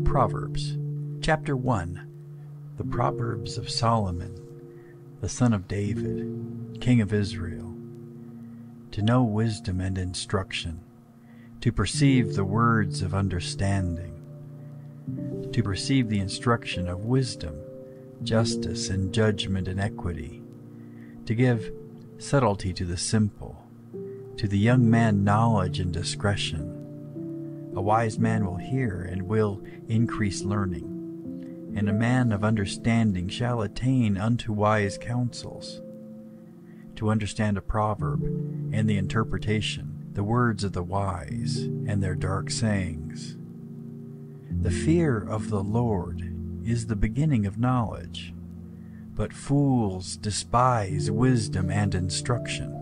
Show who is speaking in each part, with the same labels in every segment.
Speaker 1: Proverbs Chapter 1. The Proverbs of Solomon, the son of David, king of Israel. To know wisdom and instruction, to perceive the words of understanding, to perceive the instruction of wisdom, justice and judgment and equity, to give subtlety to the simple, to the young man knowledge and discretion. A wise man will hear and will increase learning, and a man of understanding shall attain unto wise counsels. To understand a proverb and the interpretation, the words of the wise and their dark sayings. The fear of the Lord is the beginning of knowledge, but fools despise wisdom and instruction.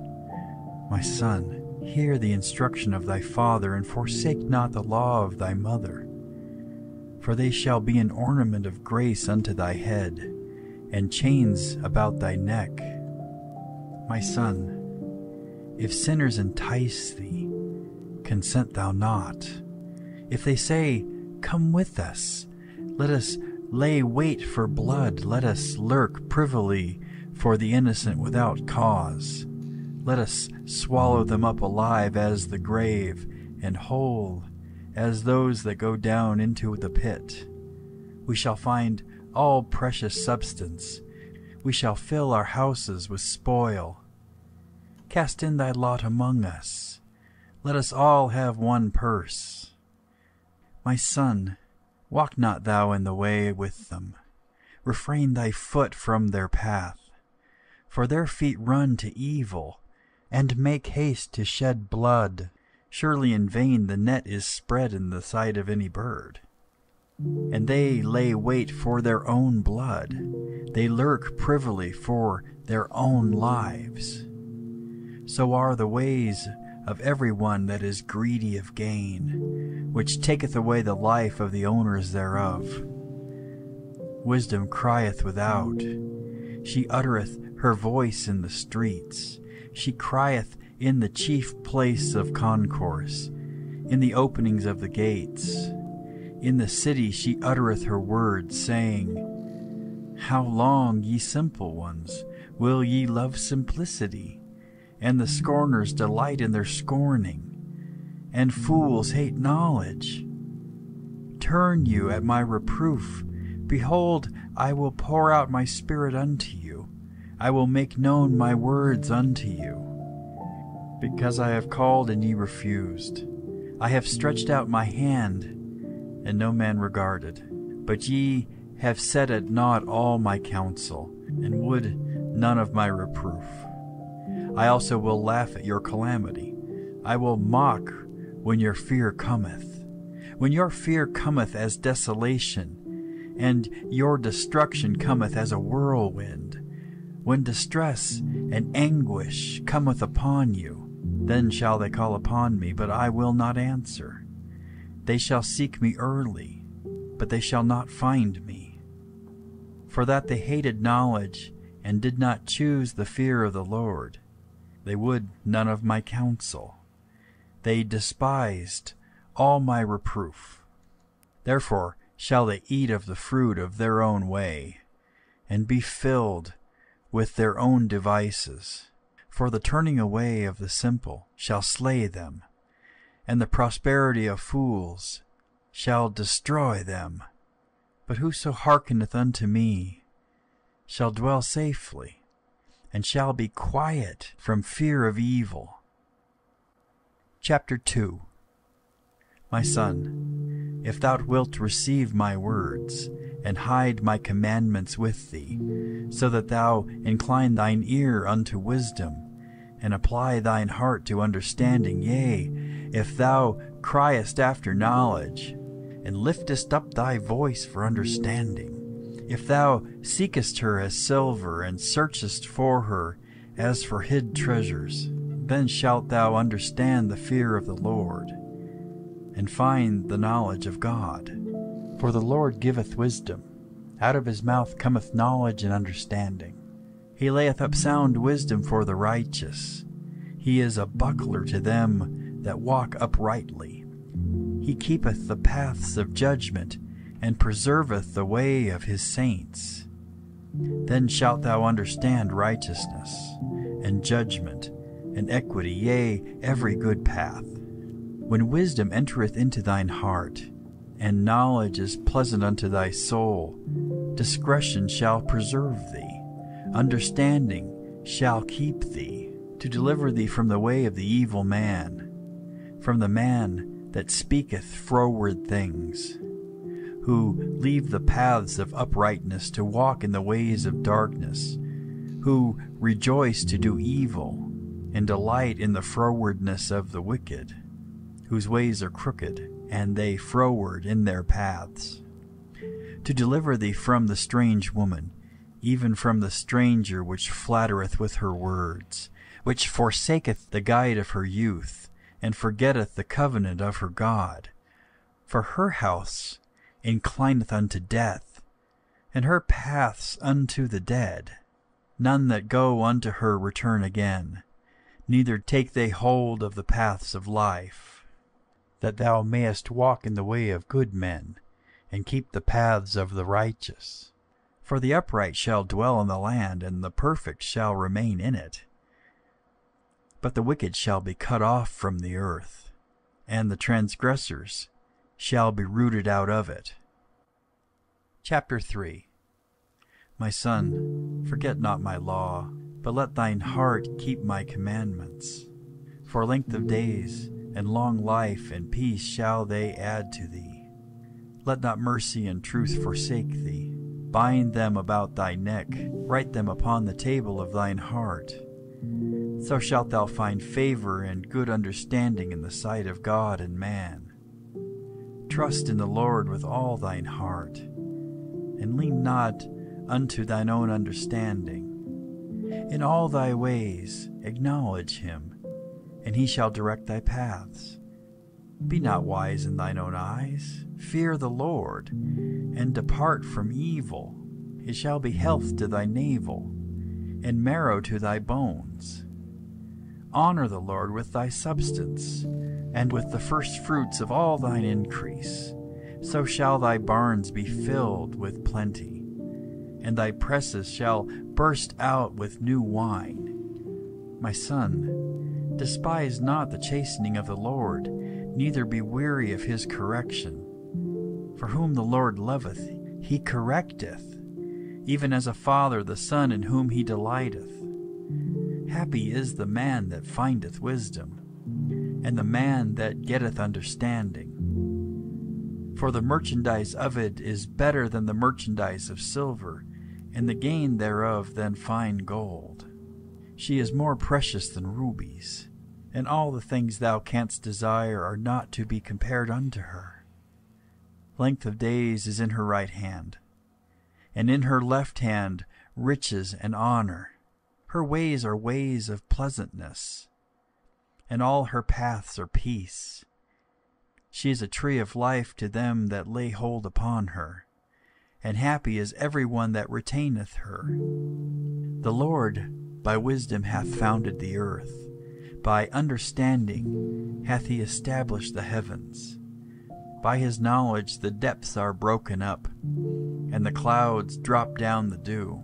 Speaker 1: My son, hear the instruction of thy father, and forsake not the law of thy mother. For they shall be an ornament of grace unto thy head, and chains about thy neck. My son, if sinners entice thee, consent thou not. If they say, Come with us, let us lay wait for blood, let us lurk privily for the innocent without cause. Let us swallow them up alive as the grave, and whole as those that go down into the pit. We shall find all precious substance. We shall fill our houses with spoil. Cast in thy lot among us. Let us all have one purse. My son, walk not thou in the way with them. Refrain thy foot from their path. For their feet run to evil, and make haste to shed blood. Surely in vain the net is spread in the sight of any bird. And they lay wait for their own blood. They lurk privily for their own lives. So are the ways of every one that is greedy of gain, which taketh away the life of the owners thereof. Wisdom crieth without. She uttereth her voice in the streets. She crieth in the chief place of concourse, in the openings of the gates. In the city she uttereth her words, saying, How long, ye simple ones, will ye love simplicity? And the scorners delight in their scorning, and fools hate knowledge. Turn you at my reproof. Behold, I will pour out my spirit unto you. I will make known my words unto you. Because I have called and ye refused. I have stretched out my hand, and no man regarded. But ye have set at naught all my counsel, and would none of my reproof. I also will laugh at your calamity. I will mock when your fear cometh. When your fear cometh as desolation, and your destruction cometh as a whirlwind. When distress and anguish cometh upon you, then shall they call upon me, but I will not answer. They shall seek me early, but they shall not find me. For that they hated knowledge, and did not choose the fear of the Lord. They would none of my counsel. They despised all my reproof. Therefore shall they eat of the fruit of their own way, and be filled with their own devices. For the turning away of the simple shall slay them, and the prosperity of fools shall destroy them. But whoso hearkeneth unto me shall dwell safely, and shall be quiet from fear of evil. Chapter 2. My son, if thou wilt receive my words, and hide my commandments with thee, so that thou incline thine ear unto wisdom, and apply thine heart to understanding, yea, if thou criest after knowledge, and liftest up thy voice for understanding, if thou seekest her as silver, and searchest for her as for hid treasures, then shalt thou understand the fear of the Lord, and find the knowledge of God. For the Lord giveth wisdom. Out of his mouth cometh knowledge and understanding. He layeth up sound wisdom for the righteous. He is a buckler to them that walk uprightly. He keepeth the paths of judgment, and preserveth the way of his saints. Then shalt thou understand righteousness, and judgment, and equity, yea, every good path. When wisdom entereth into thine heart, and knowledge is pleasant unto thy soul, discretion shall preserve thee, understanding shall keep thee, to deliver thee from the way of the evil man, from the man that speaketh froward things, who leave the paths of uprightness to walk in the ways of darkness, who rejoice to do evil, and delight in the frowardness of the wicked, whose ways are crooked, and they froward in their paths. To deliver thee from the strange woman, even from the stranger which flattereth with her words, which forsaketh the guide of her youth, and forgetteth the covenant of her God. For her house inclineth unto death, and her paths unto the dead. None that go unto her return again, neither take they hold of the paths of life, that thou mayest walk in the way of good men, and keep the paths of the righteous. For the upright shall dwell in the land, and the perfect shall remain in it. But the wicked shall be cut off from the earth, and the transgressors shall be rooted out of it. Chapter 3. My son, forget not my law, but let thine heart keep my commandments. For length of days, and long life, and peace shall they add to thee. Let not mercy and truth forsake thee. Bind them about thy neck, write them upon the table of thine heart. So shalt thou find favor and good understanding in the sight of God and man. Trust in the Lord with all thine heart, and lean not unto thine own understanding. In all thy ways acknowledge him, and he shall direct thy paths. Be not wise in thine own eyes. Fear the Lord, and depart from evil. It shall be health to thy navel, and marrow to thy bones. Honor the Lord with thy substance, and with the firstfruits of all thine increase. So shall thy barns be filled with plenty, and thy presses shall burst out with new wine. My son, despise not the chastening of the Lord, neither be weary of his correction. For whom the Lord loveth, he correcteth, even as a father the son in whom he delighteth. Happy is the man that findeth wisdom, and the man that getteth understanding. For the merchandise of it is better than the merchandise of silver, and the gain thereof than fine gold. She is more precious than rubies, and all the things thou canst desire are not to be compared unto her. Length of days is in her right hand, and in her left hand riches and honor. Her ways are ways of pleasantness, and all her paths are peace. She is a tree of life to them that lay hold upon her, and happy is every one that retaineth her. The Lord by wisdom hath founded the earth, by understanding hath he established the heavens. By his knowledge the depths are broken up, and the clouds drop down the dew.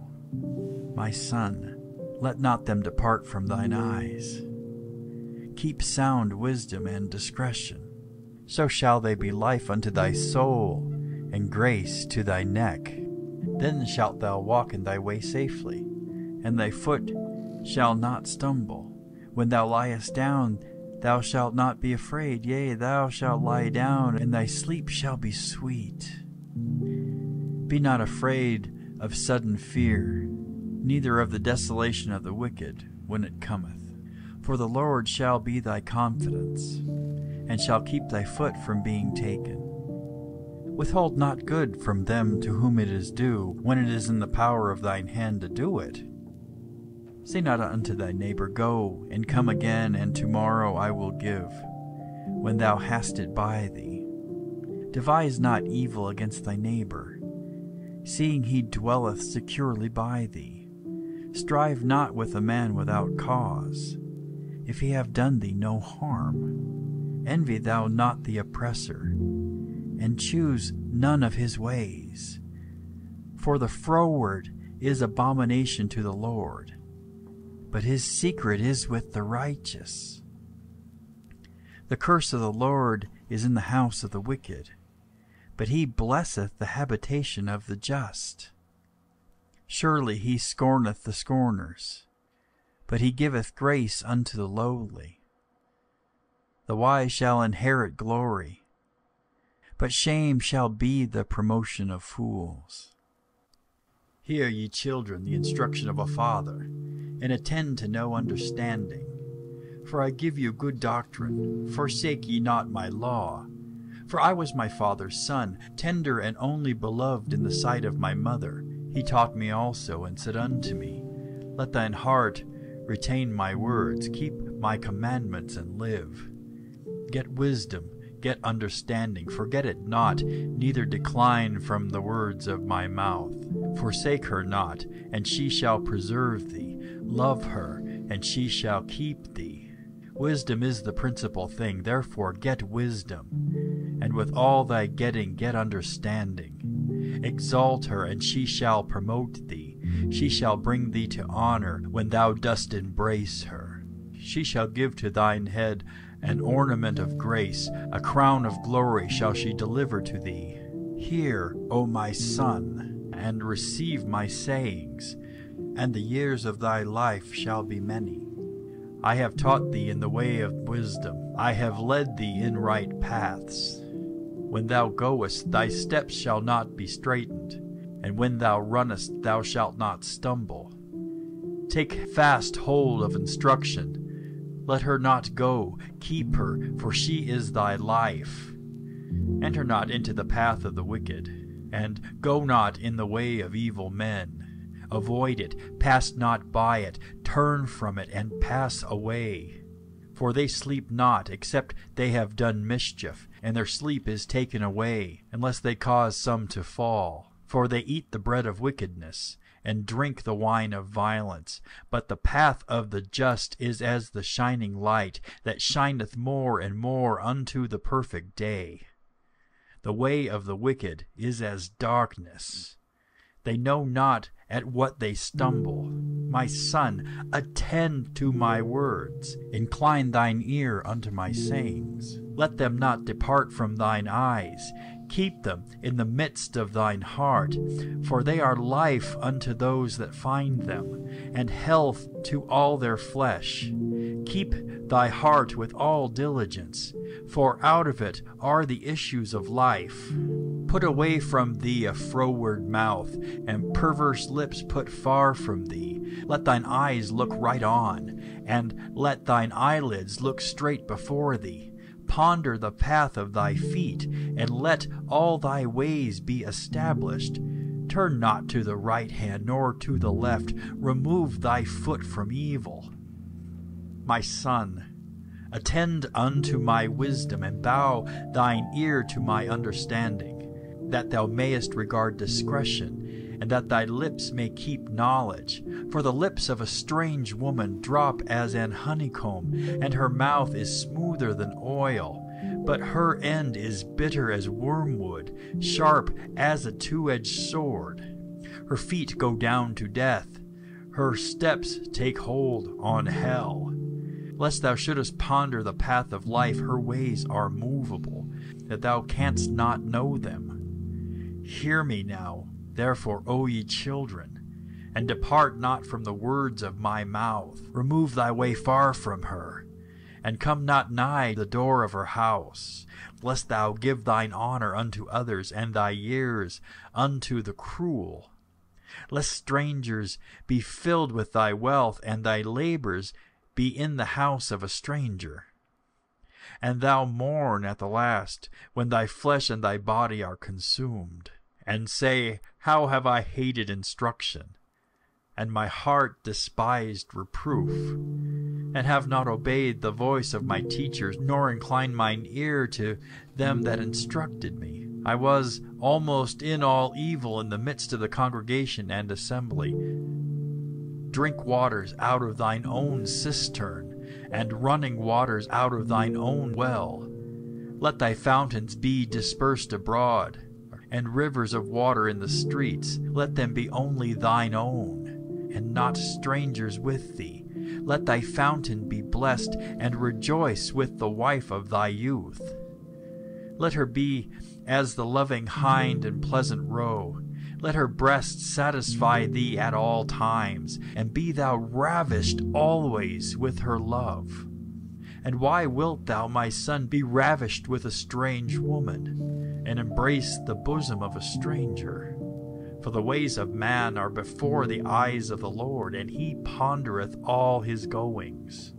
Speaker 1: My son, let not them depart from thine eyes. Keep sound wisdom and discretion. So shall they be life unto thy soul, and grace to thy neck. Then shalt thou walk in thy way safely, and thy foot shall not stumble. When thou liest down, thou shalt not be afraid. Yea, thou shalt lie down, and thy sleep shall be sweet. Be not afraid of sudden fear, neither of the desolation of the wicked when it cometh. For the Lord shall be thy confidence, and shall keep thy foot from being taken. Withhold not good from them to whom it is due, when it is in the power of thine hand to do it. Say not unto thy neighbor, Go, and come again, and tomorrow I will give, when thou hast it by thee. Devise not evil against thy neighbor, seeing he dwelleth securely by thee. Strive not with a man without cause, if he have done thee no harm. Envy thou not the oppressor, and choose none of his ways. For the froward is abomination to the Lord, but his secret is with the righteous. The curse of the Lord is in the house of the wicked, but he blesseth the habitation of the just. Surely he scorneth the scorners, but he giveth grace unto the lowly. The wise shall inherit glory, but shame shall be the promotion of fools. Hear, ye children, the instruction of a father, and attend to know understanding. For I give you good doctrine, forsake ye not my law. For I was my father's son, tender and only beloved in the sight of my mother. He taught me also, and said unto me, Let thine heart retain my words, keep my commandments, and live. Get wisdom, get understanding, forget it not, neither decline from the words of my mouth. Forsake her not, and she shall preserve thee. Love her, and she shall keep thee. Wisdom is the principal thing, therefore get wisdom. And with all thy getting, get understanding. Exalt her, and she shall promote thee. She shall bring thee to honor when thou dost embrace her. She shall give to thine head an ornament of grace, a crown of glory shall she deliver to thee. Hear, O my son, and receive my sayings, and the years of thy life shall be many. I have taught thee in the way of wisdom, I have led thee in right paths. When thou goest, thy steps shall not be straitened, and when thou runnest, thou shalt not stumble. Take fast hold of instruction. Let her not go, keep her, for she is thy life. Enter not into the path of the wicked, and go not in the way of evil men. Avoid it, pass not by it, turn from it, and pass away. For they sleep not, except they have done mischief, and their sleep is taken away, unless they cause some to fall. For they eat the bread of wickedness, and drink the wine of violence. But the path of the just is as the shining light, that shineth more and more unto the perfect day. The way of the wicked is as darkness. They know not at what they stumble. My son, attend to my words. Incline thine ear unto my sayings. Let them not depart from thine eyes. Keep them in the midst of thine heart, for they are life unto those that find them, and health to all their flesh. Keep thy heart with all diligence, for out of it are the issues of life. Put away from thee a froward mouth, and perverse lips put far from thee. Let thine eyes look right on, and let thine eyelids look straight before thee. Ponder the path of thy feet, and let all thy ways be established. Turn not to the right hand, nor to the left. Remove thy foot from evil. My son, attend unto my wisdom, and bow thine ear to my understanding, that thou mayest regard discretion, and that thy lips may keep knowledge. For the lips of a strange woman drop as an honeycomb, and her mouth is smoother than oil. But her end is bitter as wormwood, sharp as a two-edged sword. Her feet go down to death. Her steps take hold on hell. Lest thou shouldest ponder the path of life, her ways are movable, that thou canst not know them. Hear me now, therefore, O ye children, and depart not from the words of my mouth. Remove thy way far from her, and come not nigh the door of her house, lest thou give thine honor unto others, and thy years unto the cruel. Lest strangers be filled with thy wealth, and thy labors be in the house of a stranger. And thou mourn at the last, when thy flesh and thy body are consumed, and say, How have I hated instruction, and my heart despised reproof, and have not obeyed the voice of my teachers, nor inclined mine ear to them that instructed me. I was almost in all evil in the midst of the congregation and assembly. Drink waters out of thine own cistern, and running waters out of thine own well. Let thy fountains be dispersed abroad, and rivers of water in the streets. Let them be only thine own, and not strangers with thee. Let thy fountain be blessed, and rejoice with the wife of thy youth. Let her be as the loving hind and pleasant roe. Let her breast satisfy thee at all times, and be thou ravished always with her love. And why wilt thou, my son, be ravished with a strange woman, and embrace the bosom of a stranger? For the ways of man are before the eyes of the Lord, and he pondereth all his goings.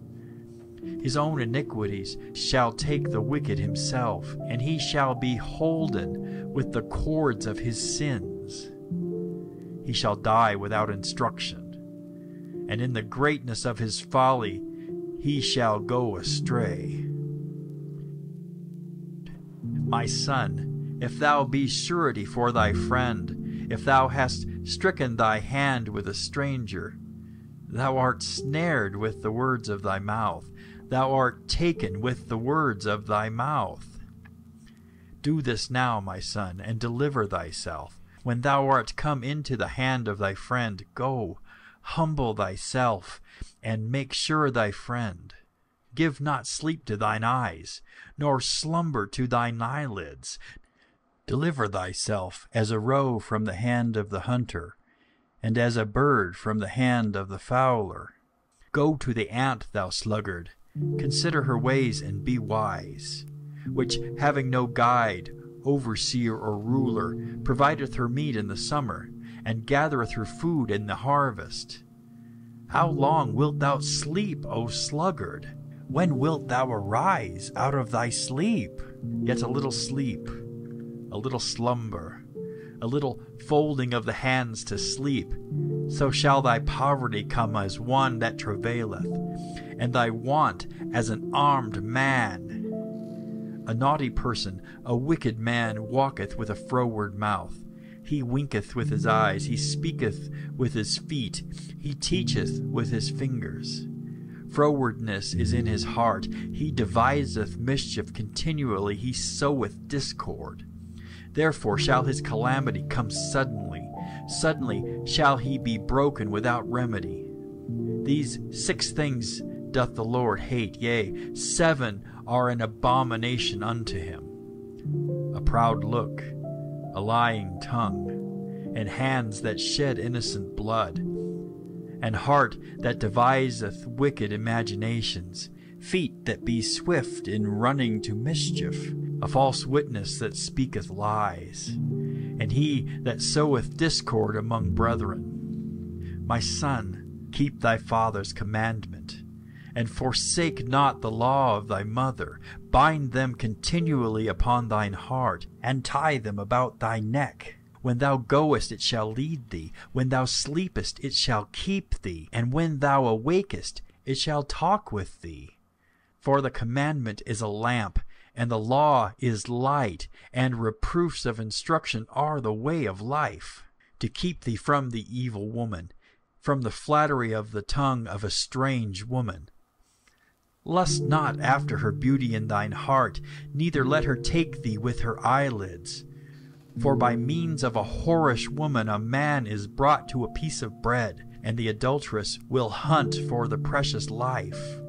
Speaker 1: His own iniquities shall take the wicked himself, and he shall be holden with the cords of his sins. He shall die without instruction, and in the greatness of his folly he shall go astray. My son, if thou be surety for thy friend, if thou hast stricken thy hand with a stranger, thou art snared with the words of thy mouth, thou art taken with the words of thy mouth. Do this now, my son, and deliver thyself. When thou art come into the hand of thy friend, go, humble thyself, and make sure thy friend. Give not sleep to thine eyes, nor slumber to thine eyelids. Deliver thyself as a roe from the hand of the hunter, and as a bird from the hand of the fowler. Go to the ant, thou sluggard, consider her ways and be wise, which, having no guide, overseer, or ruler, provideth her meat in the summer, and gathereth her food in the harvest. How long wilt thou sleep, O sluggard? When wilt thou arise out of thy sleep? Yet a little sleep, a little slumber, a little folding of the hands to sleep, so shall thy poverty come as one that travaileth, and thy want as an armed man. A naughty person, a wicked man, walketh with a froward mouth. He winketh with his eyes, he speaketh with his feet, he teacheth with his fingers. Frowardness is in his heart, he deviseth mischief continually, he soweth discord. Therefore shall his calamity come suddenly, suddenly shall he be broken without remedy. These 6 things doth the Lord hate, yea, 7 are an abomination unto him: a proud look, a lying tongue, and hands that shed innocent blood, and heart that deviseth wicked imaginations, feet that be swift in running to mischief, a false witness that speaketh lies, and he that soweth discord among brethren. My son, keep thy father's commandment, and forsake not the law of thy mother. Bind them continually upon thine heart, and tie them about thy neck. When thou goest, it shall lead thee. When thou sleepest, it shall keep thee. And when thou awakest, it shall talk with thee. For the commandment is a lamp, and the law is light, and reproofs of instruction are the way of life, to keep thee from the evil woman, from the flattery of the tongue of a strange woman. Lust not after her beauty in thine heart, neither let her take thee with her eyelids. For by means of a whorish woman a man is brought to a piece of bread, and the adulteress will hunt for the precious life.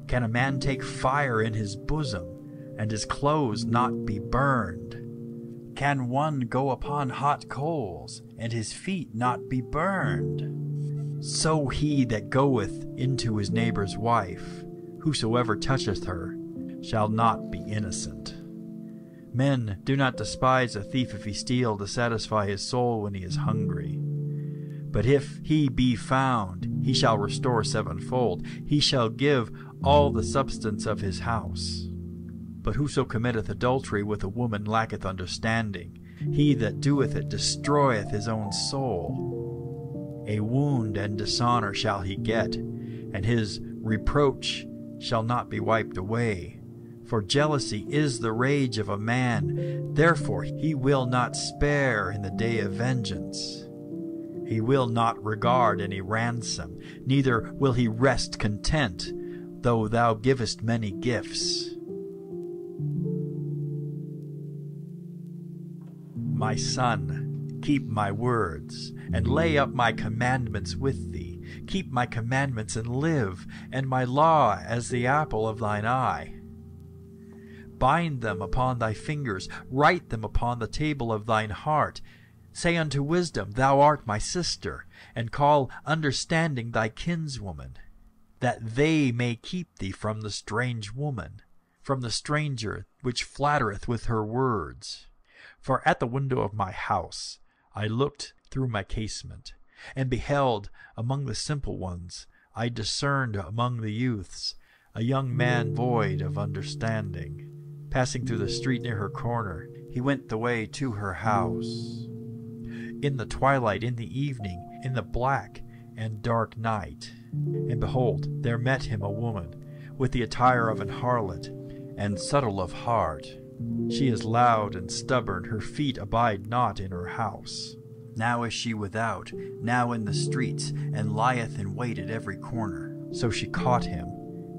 Speaker 1: Can a man take fire in his bosom, and his clothes not be burned? Can one go upon hot coals, and his feet not be burned? So he that goeth into his neighbor's wife, whosoever toucheth her, shall not be innocent. Men, do not despise a thief if he steal to satisfy his soul when he is hungry. But if he be found, he shall restore 7-fold. He shall give all the substance of his house. But whoso committeth adultery with a woman lacketh understanding. He that doeth it destroyeth his own soul. A wound and dishonor shall he get, and his reproach shall not be wiped away. For jealousy is the rage of a man, therefore he will not spare in the day of vengeance. He will not regard any ransom, neither will he rest content, though thou givest many gifts. my son, keep my words, and lay up my commandments with thee. Keep my commandments and live, and my law as the apple of thine eye. Bind them upon thy fingers, write them upon the table of thine heart. Say unto wisdom, Thou art my sister, and call understanding thy kinswoman, that they may keep thee from the strange woman, from the stranger which flattereth with her words. For at the window of my house I looked through my casement, and beheld among the simple ones, I discerned among the youths, a young man void of understanding. Passing through the street near her corner, he went the way to her house. In the twilight, in the evening, in the black and dark night. And behold, there met him a woman, with the attire of an harlot, and subtle of heart. She is loud and stubborn, her feet abide not in her house. Now is she without, now in the streets, and lieth in wait at every corner. So she caught him,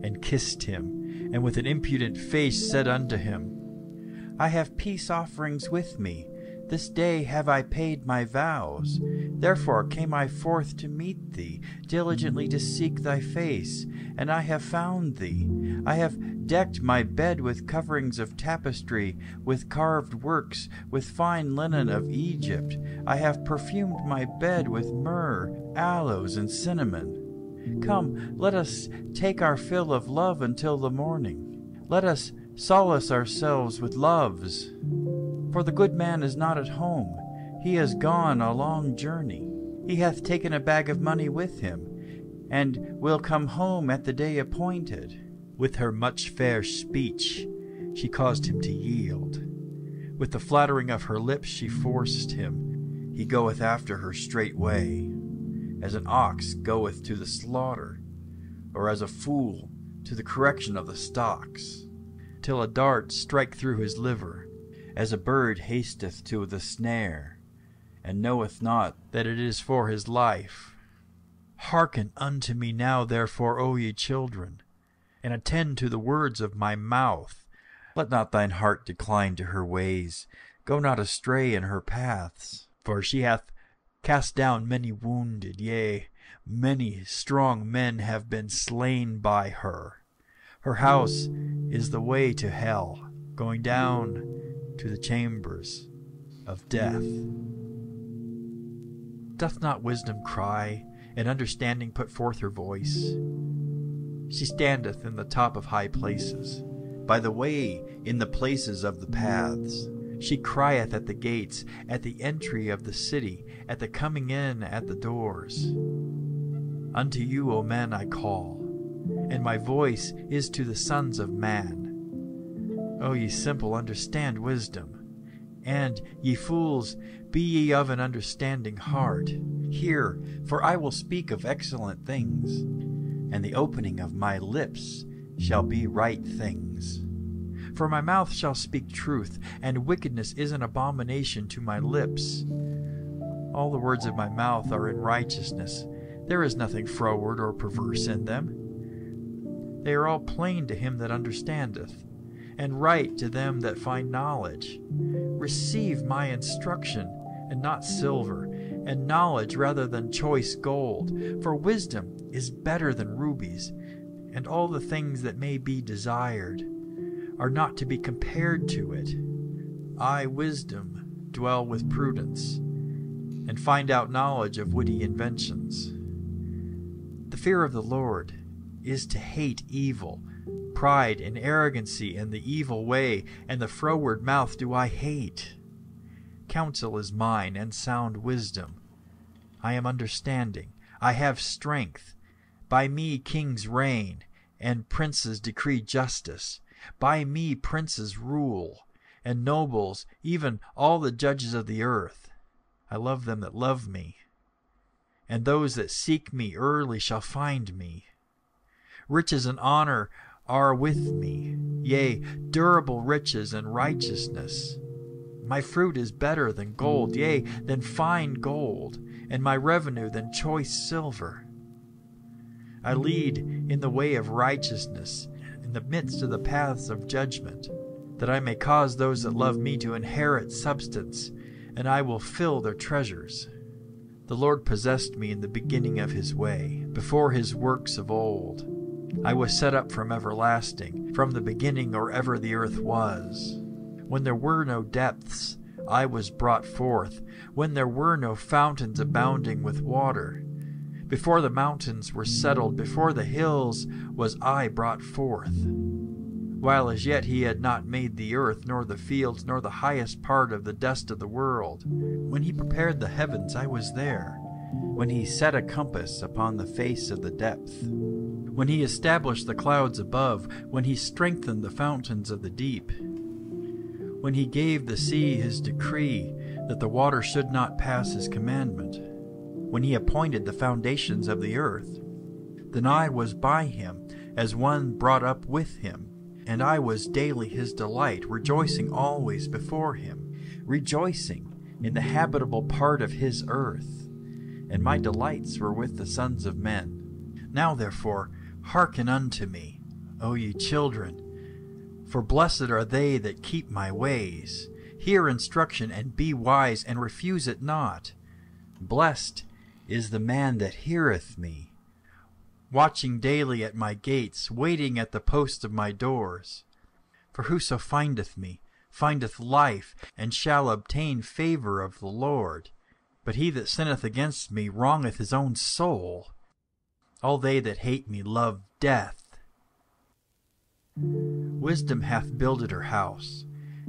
Speaker 1: and kissed him, and with an impudent face said unto him, I have peace offerings with me. This day have I paid my vows. Therefore came I forth to meet thee, diligently to seek thy face. And I have found thee. I have decked my bed with coverings of tapestry, with carved works, with fine linen of Egypt. I have perfumed my bed with myrrh, aloes, and cinnamon. Come, let us take our fill of love until the morning. Let us solace ourselves with loves. For the good man is not at home. He is gone a long journey. He hath taken a bag of money with him, and will come home at the day appointed. With her much fair speech she caused him to yield. With the flattering of her lips she forced him. He goeth after her straightway, as an ox goeth to the slaughter, or as a fool to the correction of the stocks, till a dart strike through his liver, as a bird hasteth to the snare, and knoweth not that it is for his life. Hearken unto me now, therefore, O ye children, and attend to the words of my mouth. Let not thine heart decline to her ways. Go not astray in her paths. For she hath cast down many wounded, yea, many strong men have been slain by her. Her house is the way to hell, going down to the chambers of death. Doth not wisdom cry, and understanding put forth her voice? She standeth in the top of high places, by the way in the places of the paths. She crieth at the gates, at the entry of the city, at the coming in at the doors. Unto you, O men, I call, and my voice is to the sons of man. O ye simple, understand wisdom, and ye fools, be ye of an understanding heart. Hear, for I will speak of excellent things, and the opening of my lips shall be right things. For my mouth shall speak truth, and wickedness is an abomination to my lips. All the words of my mouth are in righteousness. There is nothing froward or perverse in them. They are all plain to him that understandeth, and right to them that find knowledge. Receive my instruction, and not silver, and knowledge rather than choice gold. For wisdom is better than rubies, and all the things that may be desired are not to be compared to it. I, wisdom, dwell with prudence, and find out knowledge of witty inventions. The fear of the Lord is to hate evil. Pride and arrogancy and the evil way and the froward mouth do I hate. Counsel is mine, and sound wisdom. I am understanding. I have strength. By me kings reign, and princes decree justice. By me princes rule, and nobles, even all the judges of the earth. I love them that love me, and those that seek me early shall find me. Riches and honor are with me, yea, durable riches and righteousness. My fruit is better than gold, yea, than fine gold, and my revenue than choice silver. I lead in the way of righteousness, in the midst of the paths of judgment, that I may cause those that love me to inherit substance, and I will fill their treasures. The Lord possessed me in the beginning of his way, before his works of old. I was set up from everlasting, from the beginning or ever the earth was. When there were no depths, I was brought forth, when there were no fountains abounding with water. Before the mountains were settled, before the hills was I brought forth. While as yet he had not made the earth, nor the fields, nor the highest part of the dust of the world. When he prepared the heavens, I was there. When he set a compass upon the face of the depth. When he established the clouds above, when he strengthened the fountains of the deep. When he gave the sea his decree, that the water should not pass his commandment. When he appointed the foundations of the earth. Then I was by him, as one brought up with him. And I was daily his delight, rejoicing always before him, rejoicing in the habitable part of his earth. And my delights were with the sons of men. Now therefore, hearken unto me, O ye children, for blessed are they that keep my ways. Hear instruction, and be wise, and refuse it not. Blessed is the man that heareth me, watching daily at my gates, waiting at the post of my doors. For whoso findeth me findeth life, and shall obtain favor of the Lord. But he that sinneth against me wrongeth his own soul. All they that hate me love death. Wisdom hath builded her house.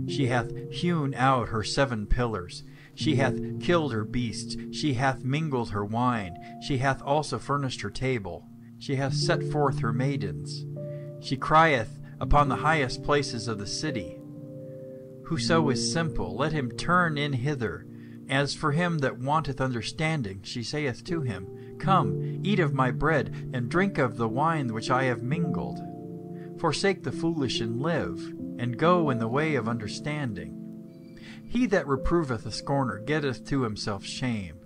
Speaker 1: She hath hewn out her 7 pillars. She hath killed her beasts. She hath mingled her wine. She hath also furnished her table. She hath set forth her maidens. She crieth upon the highest places of the city. Whoso is simple, let him turn in hither. As for him that wanteth understanding, she saith to him, Come, eat of my bread, and drink of the wine which I have mingled. Forsake the foolish and live, and go in the way of understanding. He that reproveth a scorner getteth to himself shame,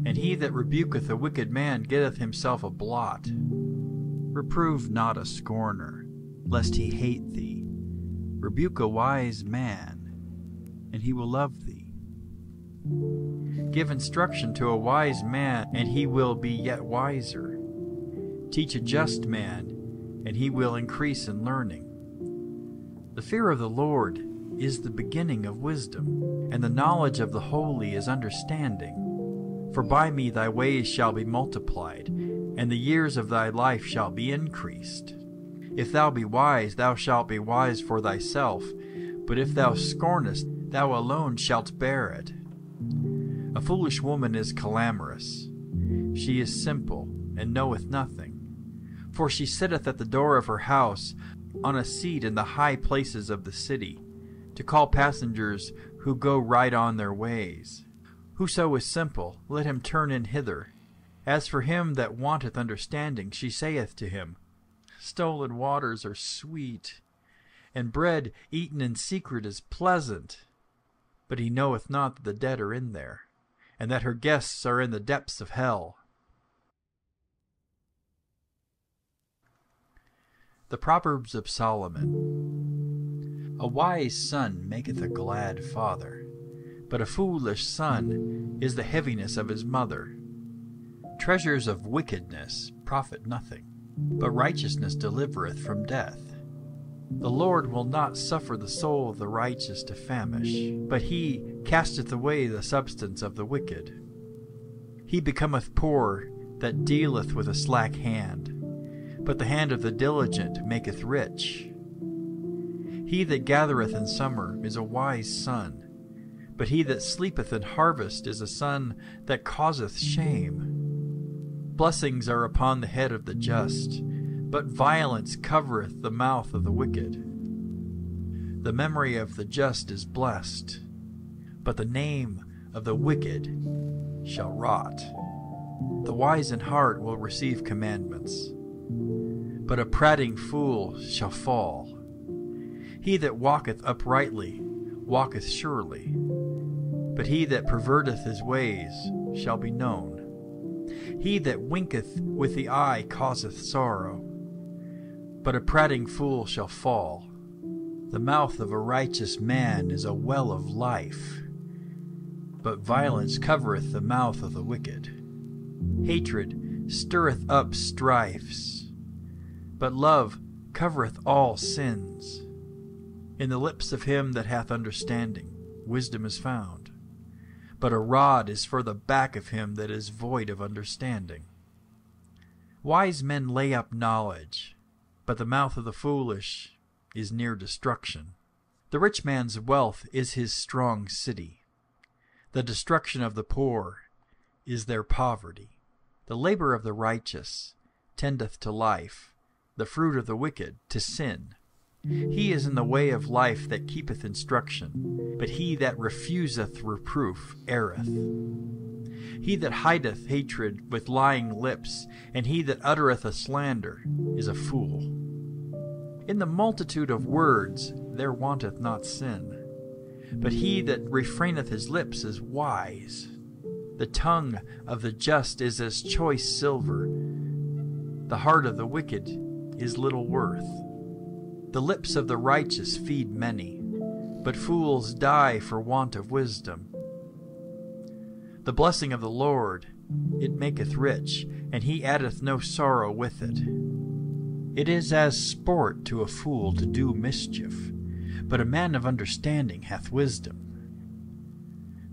Speaker 1: and he that rebuketh a wicked man getteth himself a blot. Reprove not a scorner, lest he hate thee. Rebuke a wise man, and he will love thee. Give instruction to a wise man, and he will be yet wiser. Teach a just man, and he will increase in learning. The fear of the Lord is the beginning of wisdom, and the knowledge of the holy is understanding. For by me thy ways shall be multiplied, and the years of thy life shall be increased. If thou be wise, thou shalt be wise for thyself, but if thou scornest, thou alone shalt bear it. A foolish woman is clamorous. She is simple, and knoweth nothing. For she sitteth at the door of her house, on a seat in the high places of the city, to call passengers who go right on their ways. Whoso is simple, let him turn in hither. As for him that wanteth understanding, she saith to him, Stolen waters are sweet, and bread eaten in secret is pleasant. But he knoweth not that the dead are in there, and that her guests are in the depths of hell. The Proverbs of Solomon. A wise son maketh a glad father, but a foolish son is the heaviness of his mother. Treasures of wickedness profit nothing, but righteousness delivereth from death. The Lord will not suffer the soul of the righteous to famish, but he casteth away the substance of the wicked. He becometh poor that dealeth with a slack hand, but the hand of the diligent maketh rich. He that gathereth in summer is a wise son, but he that sleepeth in harvest is a son that causeth shame. Blessings are upon the head of the just, but violence covereth the mouth of the wicked. The memory of the just is blessed, but the name of the wicked shall rot. The wise in heart will receive commandments, but a prating fool shall fall. He that walketh uprightly walketh surely, but he that perverteth his ways shall be known. He that winketh with the eye causeth sorrow, but a prating fool shall fall. The mouth of a righteous man is a well of life, but violence covereth the mouth of the wicked. Hatred stirreth up strifes, but love covereth all sins. In the lips of him that hath understanding wisdom is found, but a rod is for the back of him that is void of understanding. Wise men lay up knowledge, but the mouth of the foolish is near destruction. The rich man's wealth is his strong city. The destruction of the poor is their poverty. The labor of the righteous tendeth to life, the fruit of the wicked to sin. He is in the way of life that keepeth instruction, but he that refuseth reproof erreth. He that hideth hatred with lying lips, and he that uttereth a slander, is a fool. In the multitude of words there wanteth not sin, but he that refraineth his lips is wise. The tongue of the just is as choice silver. The heart of the wicked is little worth. The lips of the righteous feed many, but fools die for want of wisdom. The blessing of the Lord, it maketh rich, and he addeth no sorrow with it. It is as sport to a fool to do mischief, but a man of understanding hath wisdom.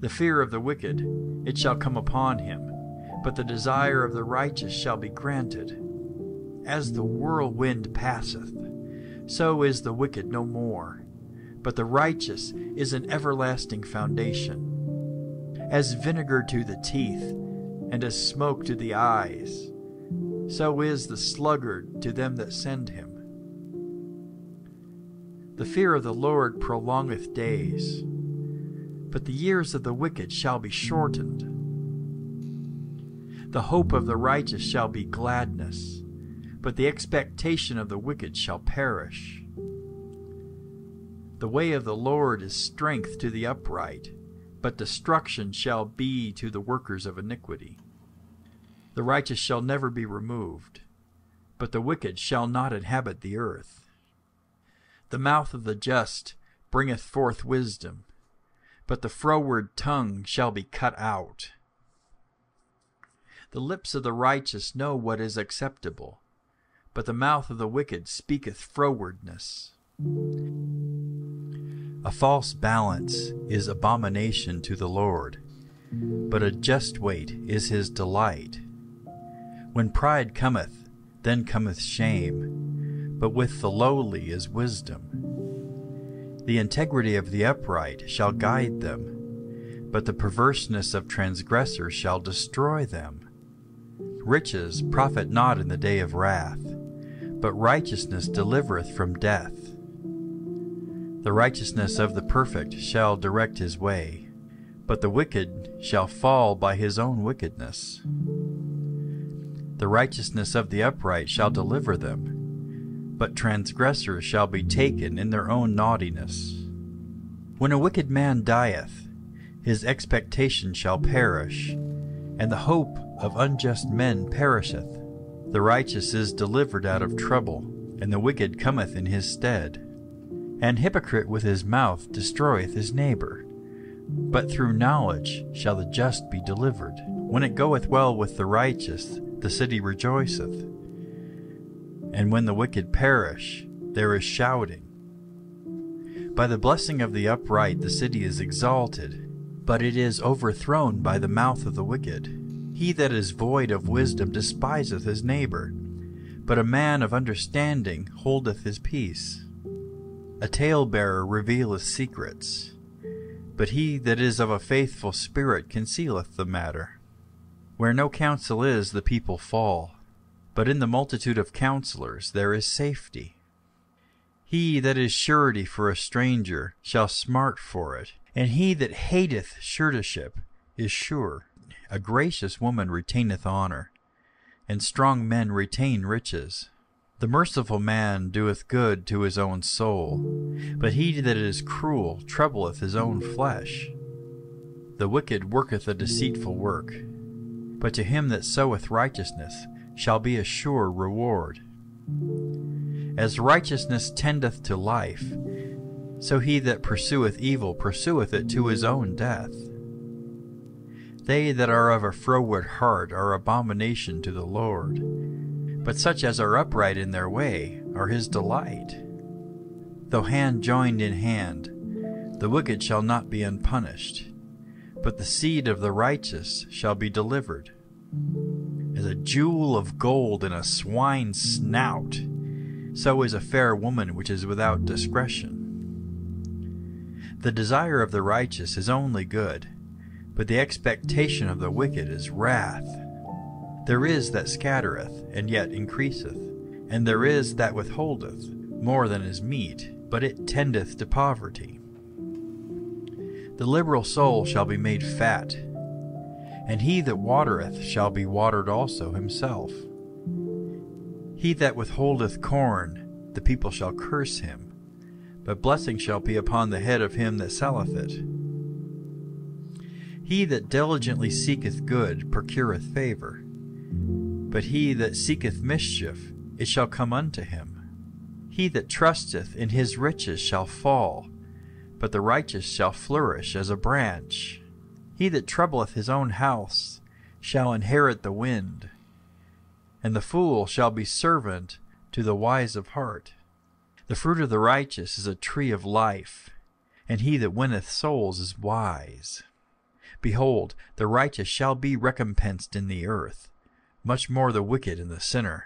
Speaker 1: The fear of the wicked, it shall come upon him, but the desire of the righteous shall be granted. As the whirlwind passeth, so is the wicked no more, but the righteous is an everlasting foundation. As vinegar to the teeth, and as smoke to the eyes, so is the sluggard to them that send him. The fear of the Lord prolongeth days, but the years of the wicked shall be shortened. The hope of the righteous shall be gladness, but the expectation of the wicked shall perish. The way of the Lord is strength to the upright, but destruction shall be to the workers of iniquity. The righteous shall never be removed, but the wicked shall not inhabit the earth. The mouth of the just bringeth forth wisdom, but the froward tongue shall be cut out. The lips of the righteous know what is acceptable, but the mouth of the wicked speaketh frowardness. A false balance is abomination to the Lord, but a just weight is his delight. When pride cometh, then cometh shame, but with the lowly is wisdom. The integrity of the upright shall guide them, but the perverseness of transgressors shall destroy them. Riches profit not in the day of wrath, but righteousness delivereth from death. The righteousness of the perfect shall direct his way, but the wicked shall fall by his own wickedness. The righteousness of the upright shall deliver them, but transgressors shall be taken in their own naughtiness. When a wicked man dieth, his expectation shall perish, and the hope of unjust men perisheth. The righteous is delivered out of trouble, and the wicked cometh in his stead. An hypocrite with his mouth destroyeth his neighbor, but through knowledge shall the just be delivered. When it goeth well with the righteous, the city rejoiceth, and when the wicked perish, there is shouting. By the blessing of the upright the city is exalted, but it is overthrown by the mouth of the wicked. He that is void of wisdom despiseth his neighbor, but a man of understanding holdeth his peace. A talebearer revealeth secrets, but he that is of a faithful spirit concealeth the matter. Where no counsel is, the people fall, but in the multitude of counselors there is safety. He that is surety for a stranger shall smart for it, and he that hateth suretyship is sure. A gracious woman retaineth honor, and strong men retain riches. The merciful man doeth good to his own soul, but he that is cruel troubleth his own flesh. The wicked worketh a deceitful work, but to him that soweth righteousness shall be a sure reward. As righteousness tendeth to life, so he that pursueth evil pursueth it to his own death. They that are of a froward heart are abomination to the Lord, but such as are upright in their way are his delight. Though hand joined in hand, the wicked shall not be unpunished, but the seed of the righteous shall be delivered. As a jewel of gold in a swine's snout, so is a fair woman which is without discretion. The desire of the righteous is only good, but the expectation of the wicked is wrath. There is that scattereth, and yet increaseth, and there is that withholdeth more than is meet, but it tendeth to poverty. The liberal soul shall be made fat, and he that watereth shall be watered also himself. He that withholdeth corn, the people shall curse him, but blessing shall be upon the head of him that selleth it. He that diligently seeketh good procureth favor, but he that seeketh mischief, it shall come unto him. He that trusteth in his riches shall fall, but the righteous shall flourish as a branch. He that troubleth his own house shall inherit the wind, and the fool shall be servant to the wise of heart. The fruit of the righteous is a tree of life, and he that winneth souls is wise. Behold, the righteous shall be recompensed in the earth, much more the wicked and the sinner.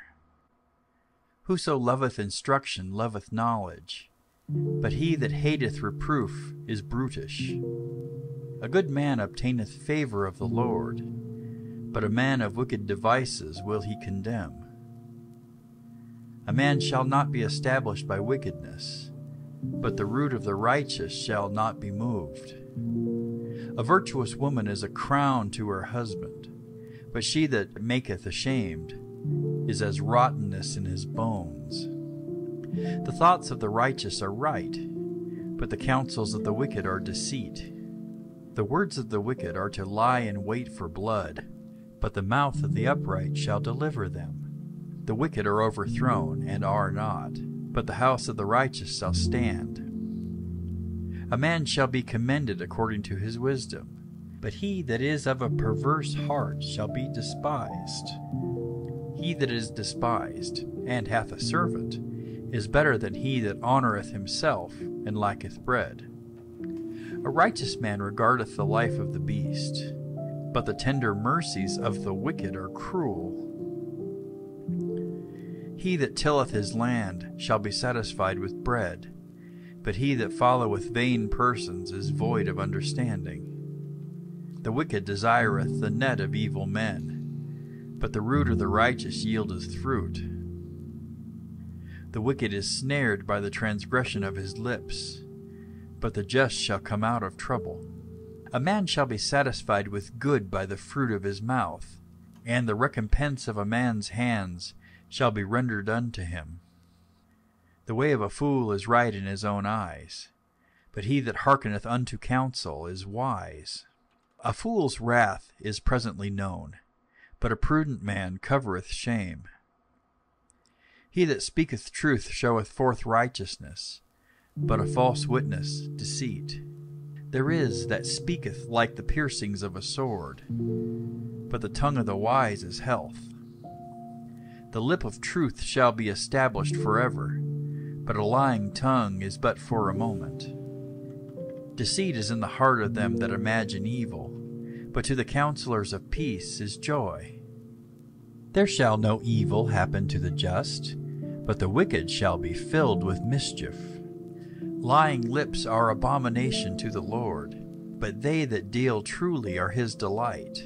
Speaker 1: Whoso loveth instruction loveth knowledge, but he that hateth reproof is brutish. A good man obtaineth favor of the Lord, but a man of wicked devices will he condemn. A man shall not be established by wickedness, but the root of the righteous shall not be moved. A virtuous woman is a crown to her husband, but she that maketh ashamed is as rottenness in his bones. The thoughts of the righteous are right, but the counsels of the wicked are deceit. The words of the wicked are to lie in wait for blood, but the mouth of the upright shall deliver them. The wicked are overthrown and are not, but the house of the righteous shall stand. A man shall be commended according to his wisdom, but he that is of a perverse heart shall be despised. He that is despised, and hath a servant, is better than he that honoureth himself, and lacketh bread. A righteous man regardeth the life of the beast, but the tender mercies of the wicked are cruel. He that tilleth his land shall be satisfied with bread, but he that followeth vain persons is void of understanding. The wicked desireth the net of evil men, but the root of the righteous yieldeth fruit. The wicked is snared by the transgression of his lips, but the just shall come out of trouble. A man shall be satisfied with good by the fruit of his mouth, and the recompense of a man's hands shall be rendered unto him. The way of a fool is right in his own eyes, but he that hearkeneth unto counsel is wise. A fool's wrath is presently known, but a prudent man covereth shame. He that speaketh truth showeth forth righteousness, but a false witness deceit. There is that speaketh like the piercings of a sword, but the tongue of the wise is health. The lip of truth shall be established forever, but a lying tongue is but for a moment. Deceit is in the heart of them that imagine evil, but to the counselors of peace is joy. There shall no evil happen to the just, but the wicked shall be filled with mischief. Lying lips are abomination to the Lord, but they that deal truly are his delight.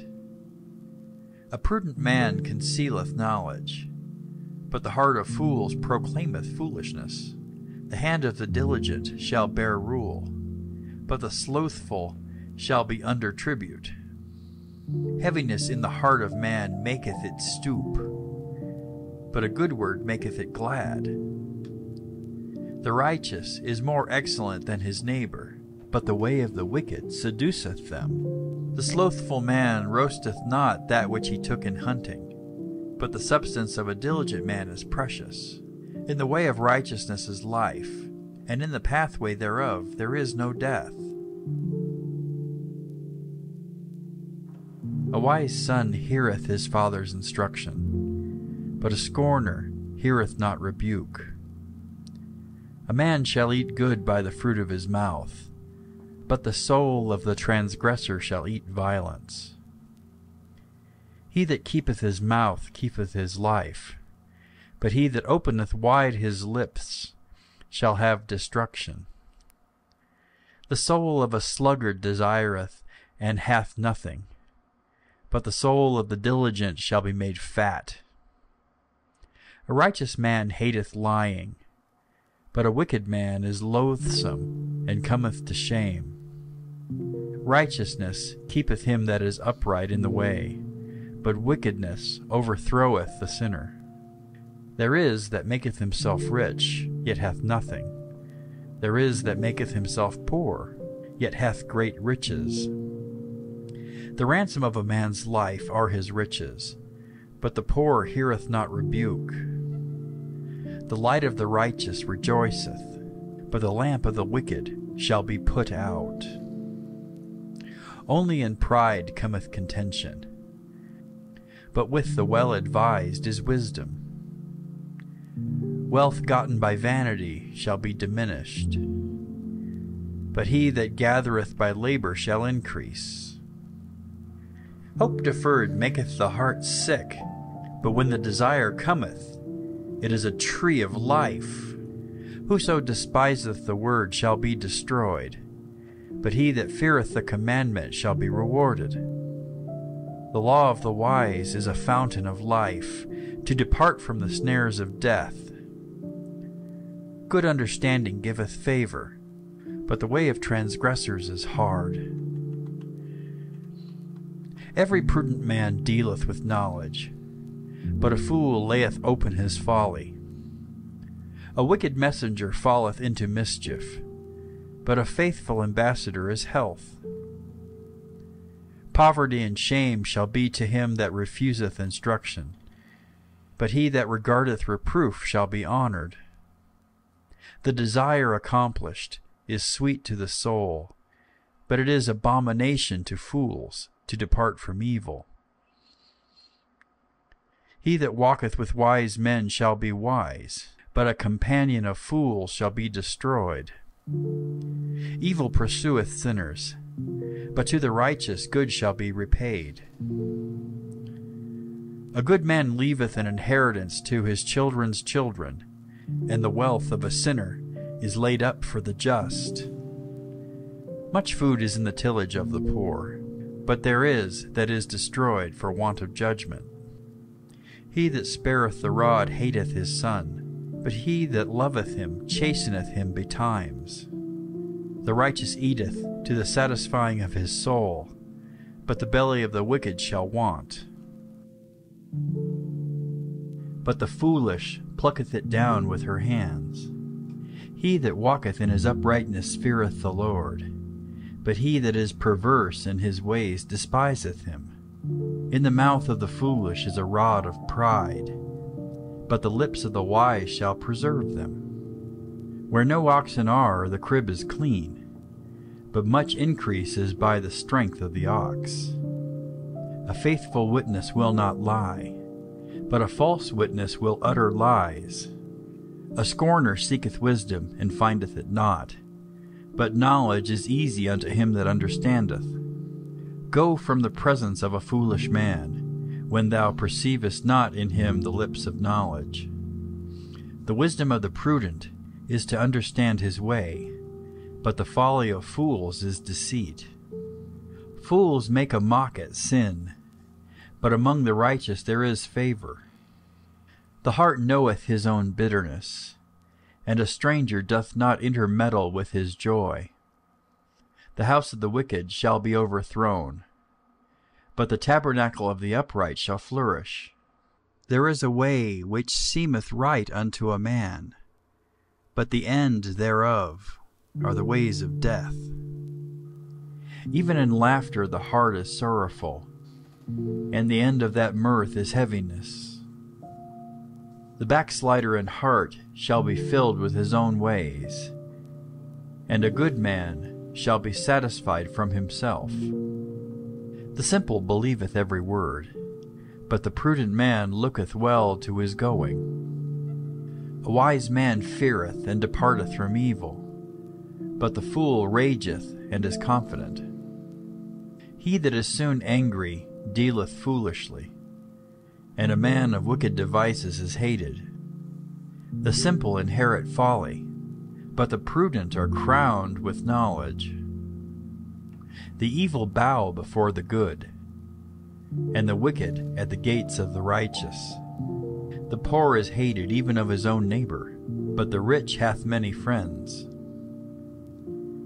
Speaker 1: A prudent man concealeth knowledge, but the heart of fools proclaimeth foolishness. The hand of the diligent shall bear rule, but the slothful shall be under tribute. Heaviness in the heart of man maketh it stoop, but a good word maketh it glad. The righteous is more excellent than his neighbor, but the way of the wicked seduceth them. The slothful man roasteth not that which he took in hunting, but the substance of a diligent man is precious. In the way of righteousness is life, and in the pathway thereof there is no death. A wise son heareth his father's instruction, but a scorner heareth not rebuke. A man shall eat good by the fruit of his mouth, but the soul of the transgressor shall eat violence. He that keepeth his mouth keepeth his life, but he that openeth wide his lips shall have destruction. The soul of a sluggard desireth, and hath nothing, but the soul of the diligent shall be made fat. A righteous man hateth lying, but a wicked man is loathsome, and cometh to shame. Righteousness keepeth him that is upright in the way, but wickedness overthroweth the sinner. There is that maketh himself rich, yet hath nothing. There is that maketh himself poor, yet hath great riches. The ransom of a man's life are his riches, but the poor heareth not rebuke. The light of the righteous rejoiceth, but the lamp of the wicked shall be put out. Only in pride cometh contention, but with the well-advised is wisdom. Wealth gotten by vanity shall be diminished, but he that gathereth by labor shall increase. Hope deferred maketh the heart sick, but when the desire cometh, it is a tree of life. Whoso despiseth the word shall be destroyed, but he that feareth the commandment shall be rewarded. The law of the wise is a fountain of life, to depart from the snares of death. Good understanding giveth favor, but the way of transgressors is hard. Every prudent man dealeth with knowledge, but a fool layeth open his folly. A wicked messenger falleth into mischief, but a faithful ambassador is health. Poverty and shame shall be to him that refuseth instruction, but he that regardeth reproof shall be honored. The desire accomplished is sweet to the soul, but it is abomination to fools to depart from evil. He that walketh with wise men shall be wise, but a companion of fools shall be destroyed. Evil pursueth sinners, but to the righteous good shall be repaid. A good man leaveth an inheritance to his children's children, and the wealth of a sinner is laid up for the just. Much food is in the tillage of the poor, but there is that is destroyed for want of judgment. He that spareth the rod hateth his son, but he that loveth him chasteneth him betimes. The righteous eateth to the satisfying of his soul, but the belly of the wicked shall want. But the foolish plucketh it down with her hands. He that walketh in his uprightness feareth the Lord, but he that is perverse in his ways despiseth him. In the mouth of the foolish is a rod of pride, but the lips of the wise shall preserve them. Where no oxen are, the crib is clean, but much increase is by the strength of the ox. A faithful witness will not lie, but a false witness will utter lies. A scorner seeketh wisdom, and findeth it not, but knowledge is easy unto him that understandeth. Go from the presence of a foolish man, when thou perceivest not in him the lips of knowledge. The wisdom of the prudent is to understand his way, but the folly of fools is deceit. Fools make a mock at sin, but among the righteous there is favor. The heart knoweth his own bitterness, and a stranger doth not intermeddle with his joy. The house of the wicked shall be overthrown, but the tabernacle of the upright shall flourish. There is a way which seemeth right unto a man, but the end thereof are the ways of death. Even in laughter the heart is sorrowful, and the end of that mirth is heaviness. The backslider in heart shall be filled with his own ways, and a good man shall be satisfied from himself. The simple believeth every word, but the prudent man looketh well to his going. A wise man feareth and departeth from evil, but the fool rageth and is confident. He that is soon angry dealeth foolishly, and a man of wicked devices is hated. The simple inherit folly, but the prudent are crowned with knowledge. The evil bow before the good, and the wicked at the gates of the righteous. The poor is hated even of his own neighbor, but the rich hath many friends.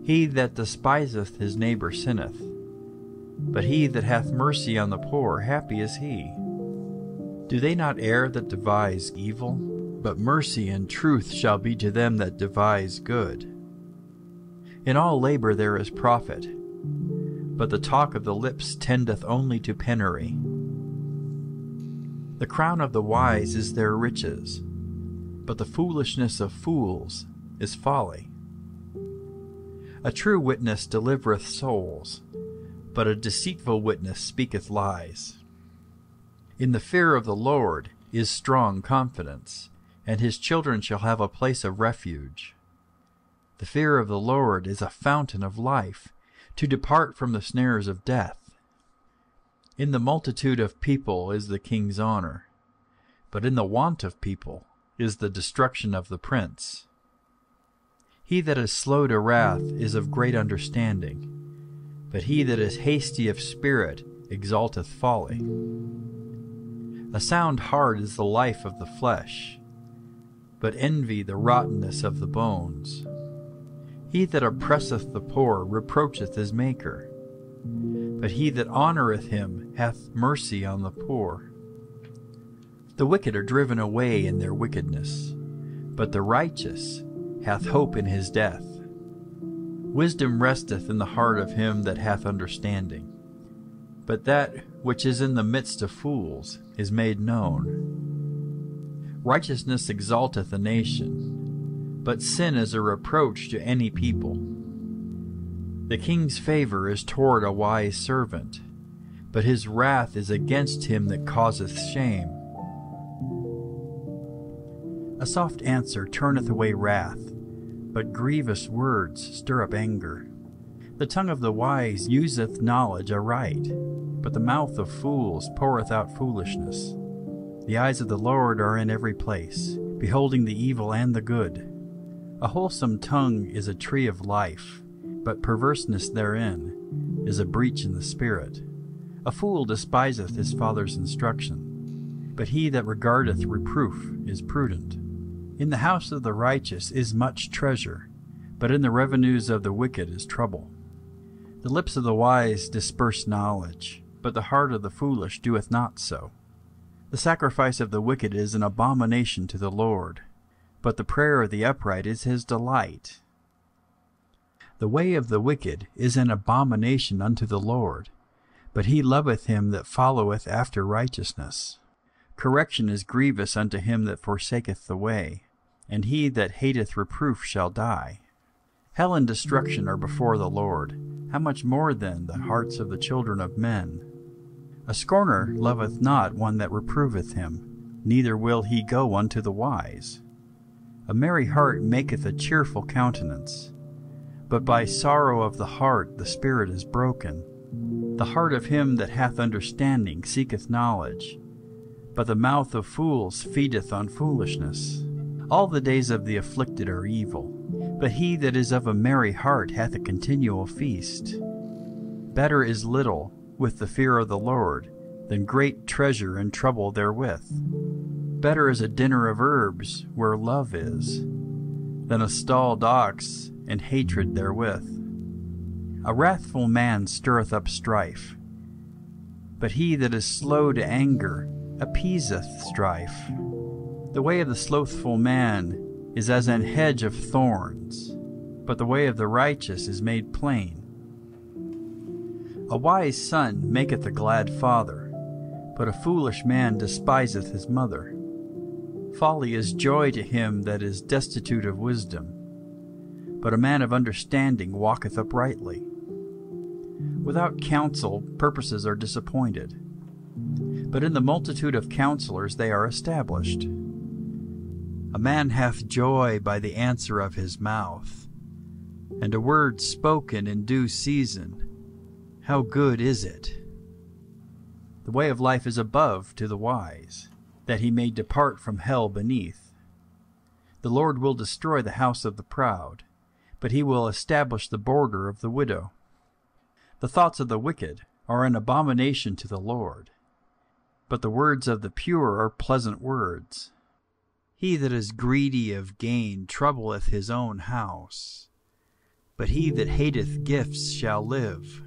Speaker 1: He that despiseth his neighbor sinneth, but he that hath mercy on the poor, happy is he. Do they not err that devise evil? But mercy and truth shall be to them that devise good. In all labor there is profit, but the talk of the lips tendeth only to penury. The crown of the wise is their riches, but the foolishness of fools is folly. A true witness delivereth souls, but a deceitful witness speaketh lies. In the fear of the Lord is strong confidence, and his children shall have a place of refuge. The fear of the Lord is a fountain of life, to depart from the snares of death. In the multitude of people is the king's honor, but in the want of people is the destruction of the prince. He that is slow to wrath is of great understanding, but he that is hasty of spirit exalteth folly. A sound heart is the life of the flesh, but envy the rottenness of the bones. He that oppresseth the poor reproacheth his Maker, but he that honoureth him hath mercy on the poor. The wicked are driven away in their wickedness, but the righteous hath hope in his death. Wisdom resteth in the heart of him that hath understanding, but that which is in the midst of fools is made known. Righteousness exalteth a nation, but sin is a reproach to any people. The king's favor is toward a wise servant, but his wrath is against him that causeth shame. A soft answer turneth away wrath, but grievous words stir up anger. The tongue of the wise useth knowledge aright, but the mouth of fools poureth out foolishness. The eyes of the Lord are in every place, beholding the evil and the good. A wholesome tongue is a tree of life, but perverseness therein is a breach in the spirit. A fool despiseth his father's instruction, but he that regardeth reproof is prudent. In the house of the righteous is much treasure, but in the revenues of the wicked is trouble. The lips of the wise disperse knowledge, but the heart of the foolish doeth not so. The sacrifice of the wicked is an abomination to the Lord, but the prayer of the upright is his delight. The way of the wicked is an abomination unto the Lord, but he loveth him that followeth after righteousness. Correction is grievous unto him that forsaketh the way, and he that hateth reproof shall die. Hell and destruction are before the Lord. How much more then the hearts of the children of men? A scorner loveth not one that reproveth him, neither will he go unto the wise. A merry heart maketh a cheerful countenance, but by sorrow of the heart the spirit is broken. The heart of him that hath understanding seeketh knowledge, but the mouth of fools feedeth on foolishness. All the days of the afflicted are evil, but he that is of a merry heart hath a continual feast. Better is little with the fear of the Lord than great treasure and trouble therewith. Better is a dinner of herbs where love is, than a stalled ox and hatred therewith. A wrathful man stirreth up strife, but he that is slow to anger appeaseth strife. The way of the slothful man is as an hedge of thorns, but the way of the righteous is made plain. A wise son maketh a glad father, but a foolish man despiseth his mother. Folly is joy to him that is destitute of wisdom, but a man of understanding walketh uprightly. Without counsel, purposes are disappointed, but in the multitude of counselors they are established. A man hath joy by the answer of his mouth, and a word spoken in due season, how good is it! The way of life is above to the wise, that he may depart from hell beneath. The Lord will destroy the house of the proud, but he will establish the border of the widow. The thoughts of the wicked are an abomination to the Lord, but the words of the pure are pleasant words. He that is greedy of gain troubleth his own house, but he that hateth gifts shall live.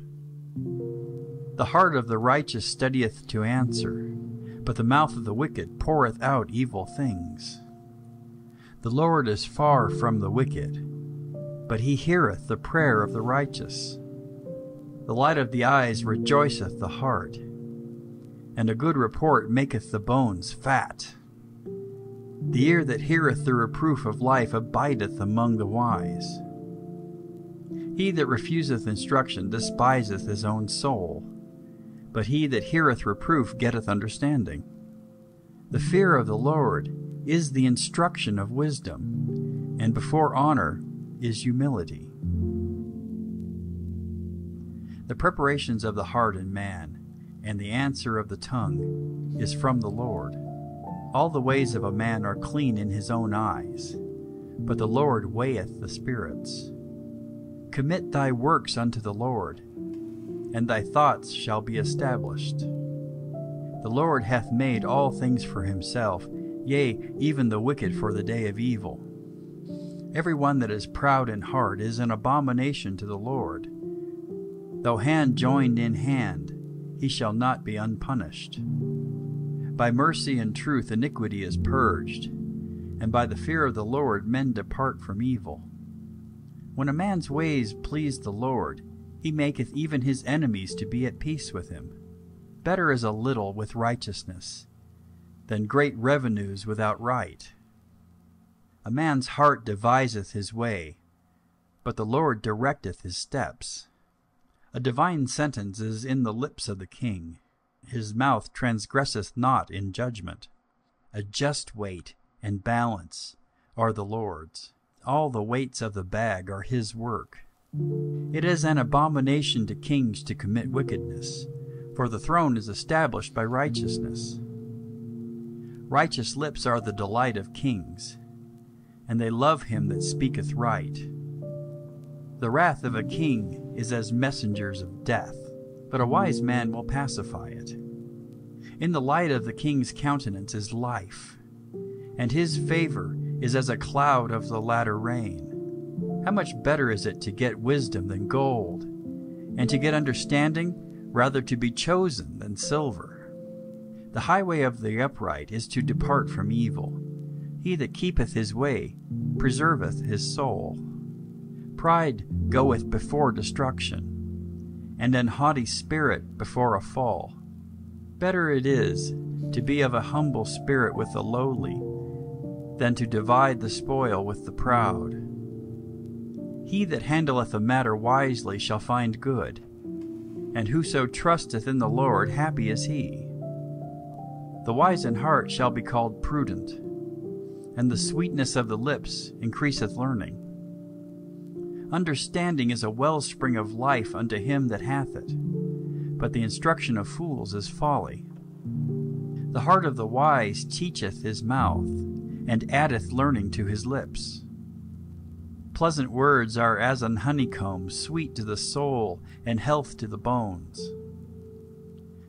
Speaker 1: The heart of the righteous studieth to answer, but the mouth of the wicked poureth out evil things. The Lord is far from the wicked, but he heareth the prayer of the righteous. The light of the eyes rejoiceth the heart, and a good report maketh the bones fat. The ear that heareth the reproof of life abideth among the wise. He that refuseth instruction despiseth his own soul, but he that heareth reproof getteth understanding. The fear of the Lord is the instruction of wisdom, and before honor is humility. The preparations of the heart in man, and the answer of the tongue, is from the Lord. All the ways of a man are clean in his own eyes, but the Lord weigheth the spirits. Commit thy works unto the Lord, and thy thoughts shall be established. The Lord hath made all things for himself, yea, even the wicked for the day of evil. Every one that is proud in heart is an abomination to the Lord. Though hand joined in hand, he shall not be unpunished. By mercy and truth iniquity is purged, and by the fear of the Lord men depart from evil. When a man's ways please the Lord, he maketh even his enemies to be at peace with him. Better is a little with righteousness than great revenues without right. A man's heart deviseth his way, but the Lord directeth his steps. A divine sentence is in the lips of the king. His mouth transgresseth not in judgment. A just weight and balance are the Lord's. All the weights of the bag are his work. It is an abomination to kings to commit wickedness, for the throne is established by righteousness. Righteous lips are the delight of kings, and they love him that speaketh right. The wrath of a king is as messengers of death, but a wise man will pacify it. In the light of the king's countenance is life, and his favor is as a cloud of the latter rain. How much better is it to get wisdom than gold, and to get understanding rather to be chosen than silver? The highway of the upright is to depart from evil. He that keepeth his way preserveth his soul. Pride goeth before destruction, and an haughty spirit before a fall. Better it is to be of a humble spirit with the lowly, than to divide the spoil with the proud. He that handleth a matter wisely shall find good, and whoso trusteth in the Lord, happy is he. The wise in heart shall be called prudent, and the sweetness of the lips increaseth learning. Understanding is a wellspring of life unto him that hath it, but the instruction of fools is folly. The heart of the wise teacheth his mouth, and addeth learning to his lips. Pleasant words are as an honeycomb, sweet to the soul, and health to the bones.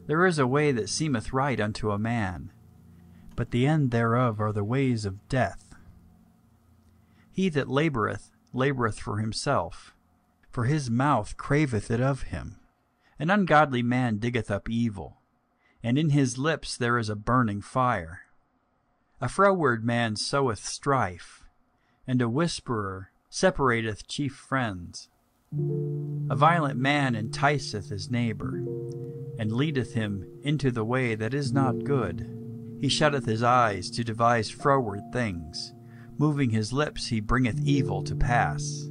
Speaker 1: There is a way that seemeth right unto a man, but the end thereof are the ways of death. He that laboureth, laboureth for himself, for his mouth craveth it of him. An ungodly man diggeth up evil, and in his lips there is a burning fire. A froward man soweth strife, and a whisperer separateth chief friends. A violent man enticeth his neighbor, and leadeth him into the way that is not good. He shutteth his eyes to devise froward things. Moving his lips he bringeth evil to pass.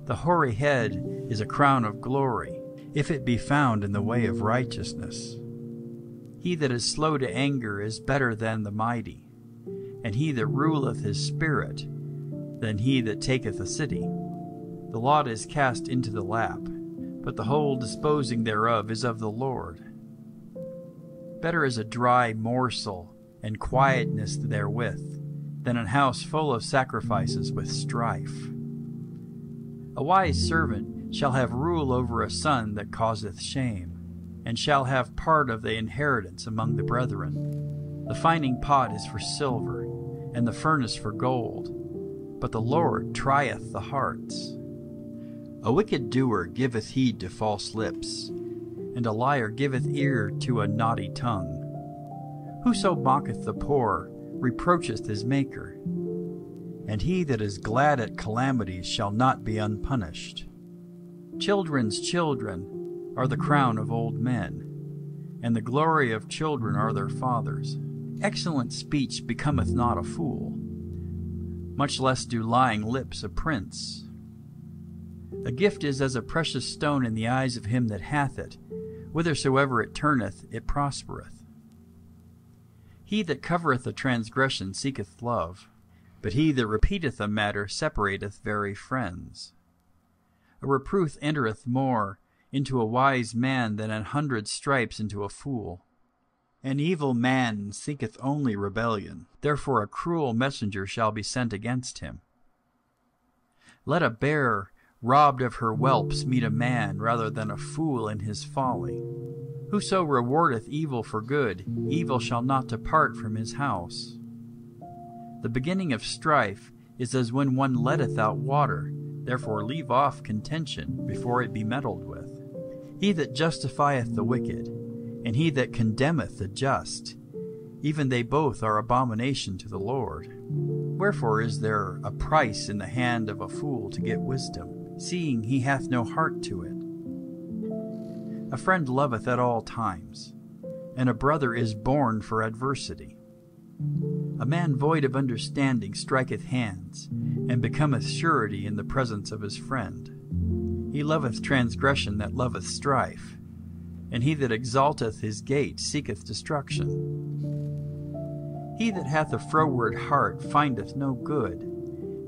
Speaker 1: The hoary head is a crown of glory, if it be found in the way of righteousness. He that is slow to anger is better than the mighty, and he that ruleth his spirit than he that taketh a city. The lot is cast into the lap, but the whole disposing thereof is of the Lord. Better is a dry morsel and quietness therewith, than an house full of sacrifices with strife. A wise servant shall have rule over a son that causeth shame, and shall have part of the inheritance among the brethren. The fining pot is for silver, and the furnace for gold, but the Lord trieth the hearts. A wicked doer giveth heed to false lips, and a liar giveth ear to a naughty tongue. Whoso mocketh the poor reproacheth his Maker, and he that is glad at calamities shall not be unpunished. Children's children are the crown of old men, and the glory of children are their fathers. Excellent speech becometh not a fool, much less do lying lips a prince. A gift is as a precious stone in the eyes of him that hath it. Whithersoever it turneth, it prospereth. He that covereth a transgression seeketh love, but he that repeateth a matter separateth very friends. A reproof entereth more into a wise man than 100 stripes into a fool. An evil man seeketh only rebellion, therefore a cruel messenger shall be sent against him. Let a bear robbed of her whelps meet a man rather than a fool in his folly. Whoso rewardeth evil for good, evil shall not depart from his house. The beginning of strife is as when one letteth out water, therefore leave off contention before it be meddled with. He that justifieth the wicked, and he that condemneth the just, even they both are abomination to the Lord. Wherefore is there a price in the hand of a fool to get wisdom, seeing he hath no heart to it? A friend loveth at all times, and a brother is born for adversity. A man void of understanding striketh hands, and becometh surety in the presence of his friend. He loveth transgression that loveth strife, and he that exalteth his gate seeketh destruction. He that hath a froward heart findeth no good,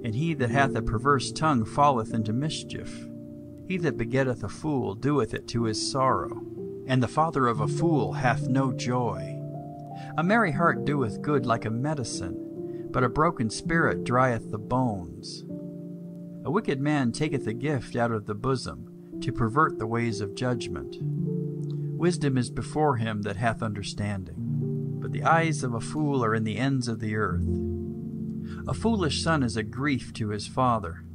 Speaker 1: and he that hath a perverse tongue falleth into mischief. He that begetteth a fool doeth it to his sorrow, and the father of a fool hath no joy. A merry heart doeth good like a medicine, but a broken spirit drieth the bones. A wicked man taketh a gift out of the bosom, to pervert the ways of judgment. Wisdom is before him that hath understanding, but the eyes of a fool are in the ends of the earth. A foolish son is a grief to his father,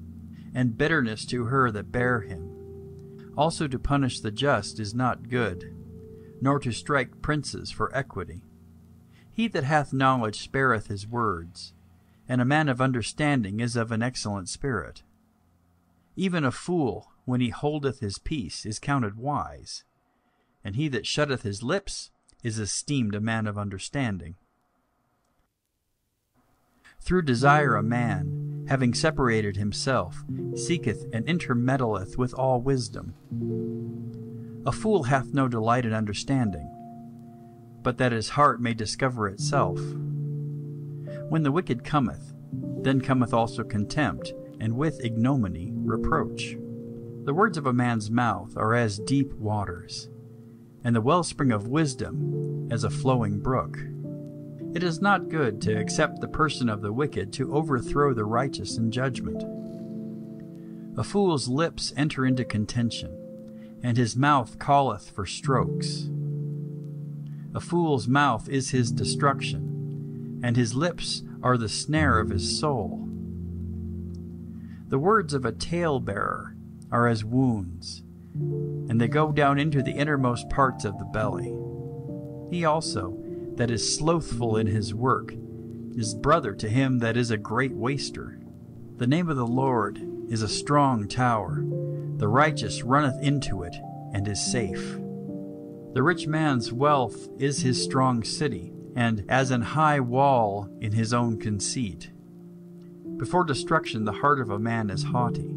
Speaker 1: and bitterness to her that bare him. Also to punish the just is not good, nor to strike princes for equity. He that hath knowledge spareth his words, and a man of understanding is of an excellent spirit. Even a fool, when he holdeth his peace, is counted wise, and he that shutteth his lips is esteemed a man of understanding. Through desire a man, having separated himself, seeketh and intermeddleth with all wisdom. A fool hath no delight in understanding, but that his heart may discover itself. When the wicked cometh, then cometh also contempt, and with ignominy reproach. The words of a man's mouth are as deep waters, and the wellspring of wisdom as a flowing brook. It is not good to accept the person of the wicked, to overthrow the righteous in judgment. A fool's lips enter into contention, and his mouth calleth for strokes. A fool's mouth is his destruction, and his lips are the snare of his soul. The words of a talebearer are as wounds, and they go down into the innermost parts of the belly. He also that is slothful in his work is brother to him that is a great waster. The name of the Lord is a strong tower. The righteous runneth into it, and is safe. The rich man's wealth is his strong city, and as an high wall in his own conceit. Before destruction the heart of a man is haughty,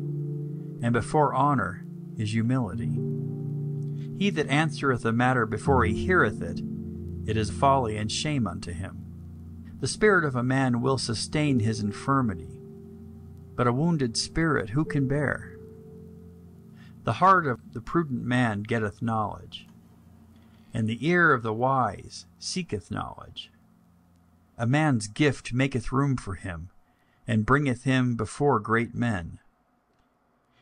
Speaker 1: and before honor is humility. He that answereth a matter before he heareth it, it is folly and shame unto him. The spirit of a man will sustain his infirmity, but a wounded spirit who can bear? The heart of the prudent man getteth knowledge, and the ear of the wise seeketh knowledge. A man's gift maketh room for him, and bringeth him before great men.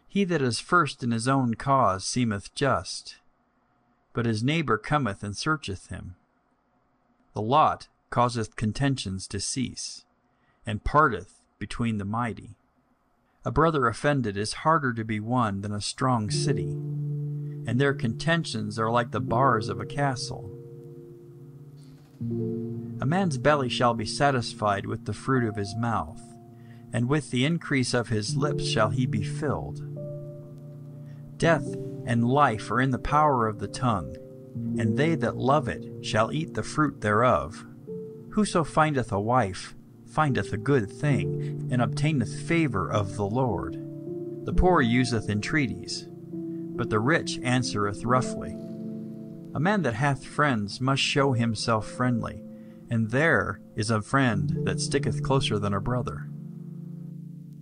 Speaker 1: He that is first in his own cause seemeth just, but his neighbor cometh and searcheth him. The lot causeth contentions to cease, and parteth between the mighty. A brother offended is harder to be won than a strong city, and their contentions are like the bars of a castle. A man's belly shall be satisfied with the fruit of his mouth, and with the increase of his lips shall he be filled. Death and life are in the power of the tongue, and they that love it shall eat the fruit thereof. Whoso findeth a wife findeth a good thing, and obtaineth favor of the Lord. The poor useth entreaties, but the rich answereth roughly. A man that hath friends must show himself friendly, and there is a friend that sticketh closer than a brother.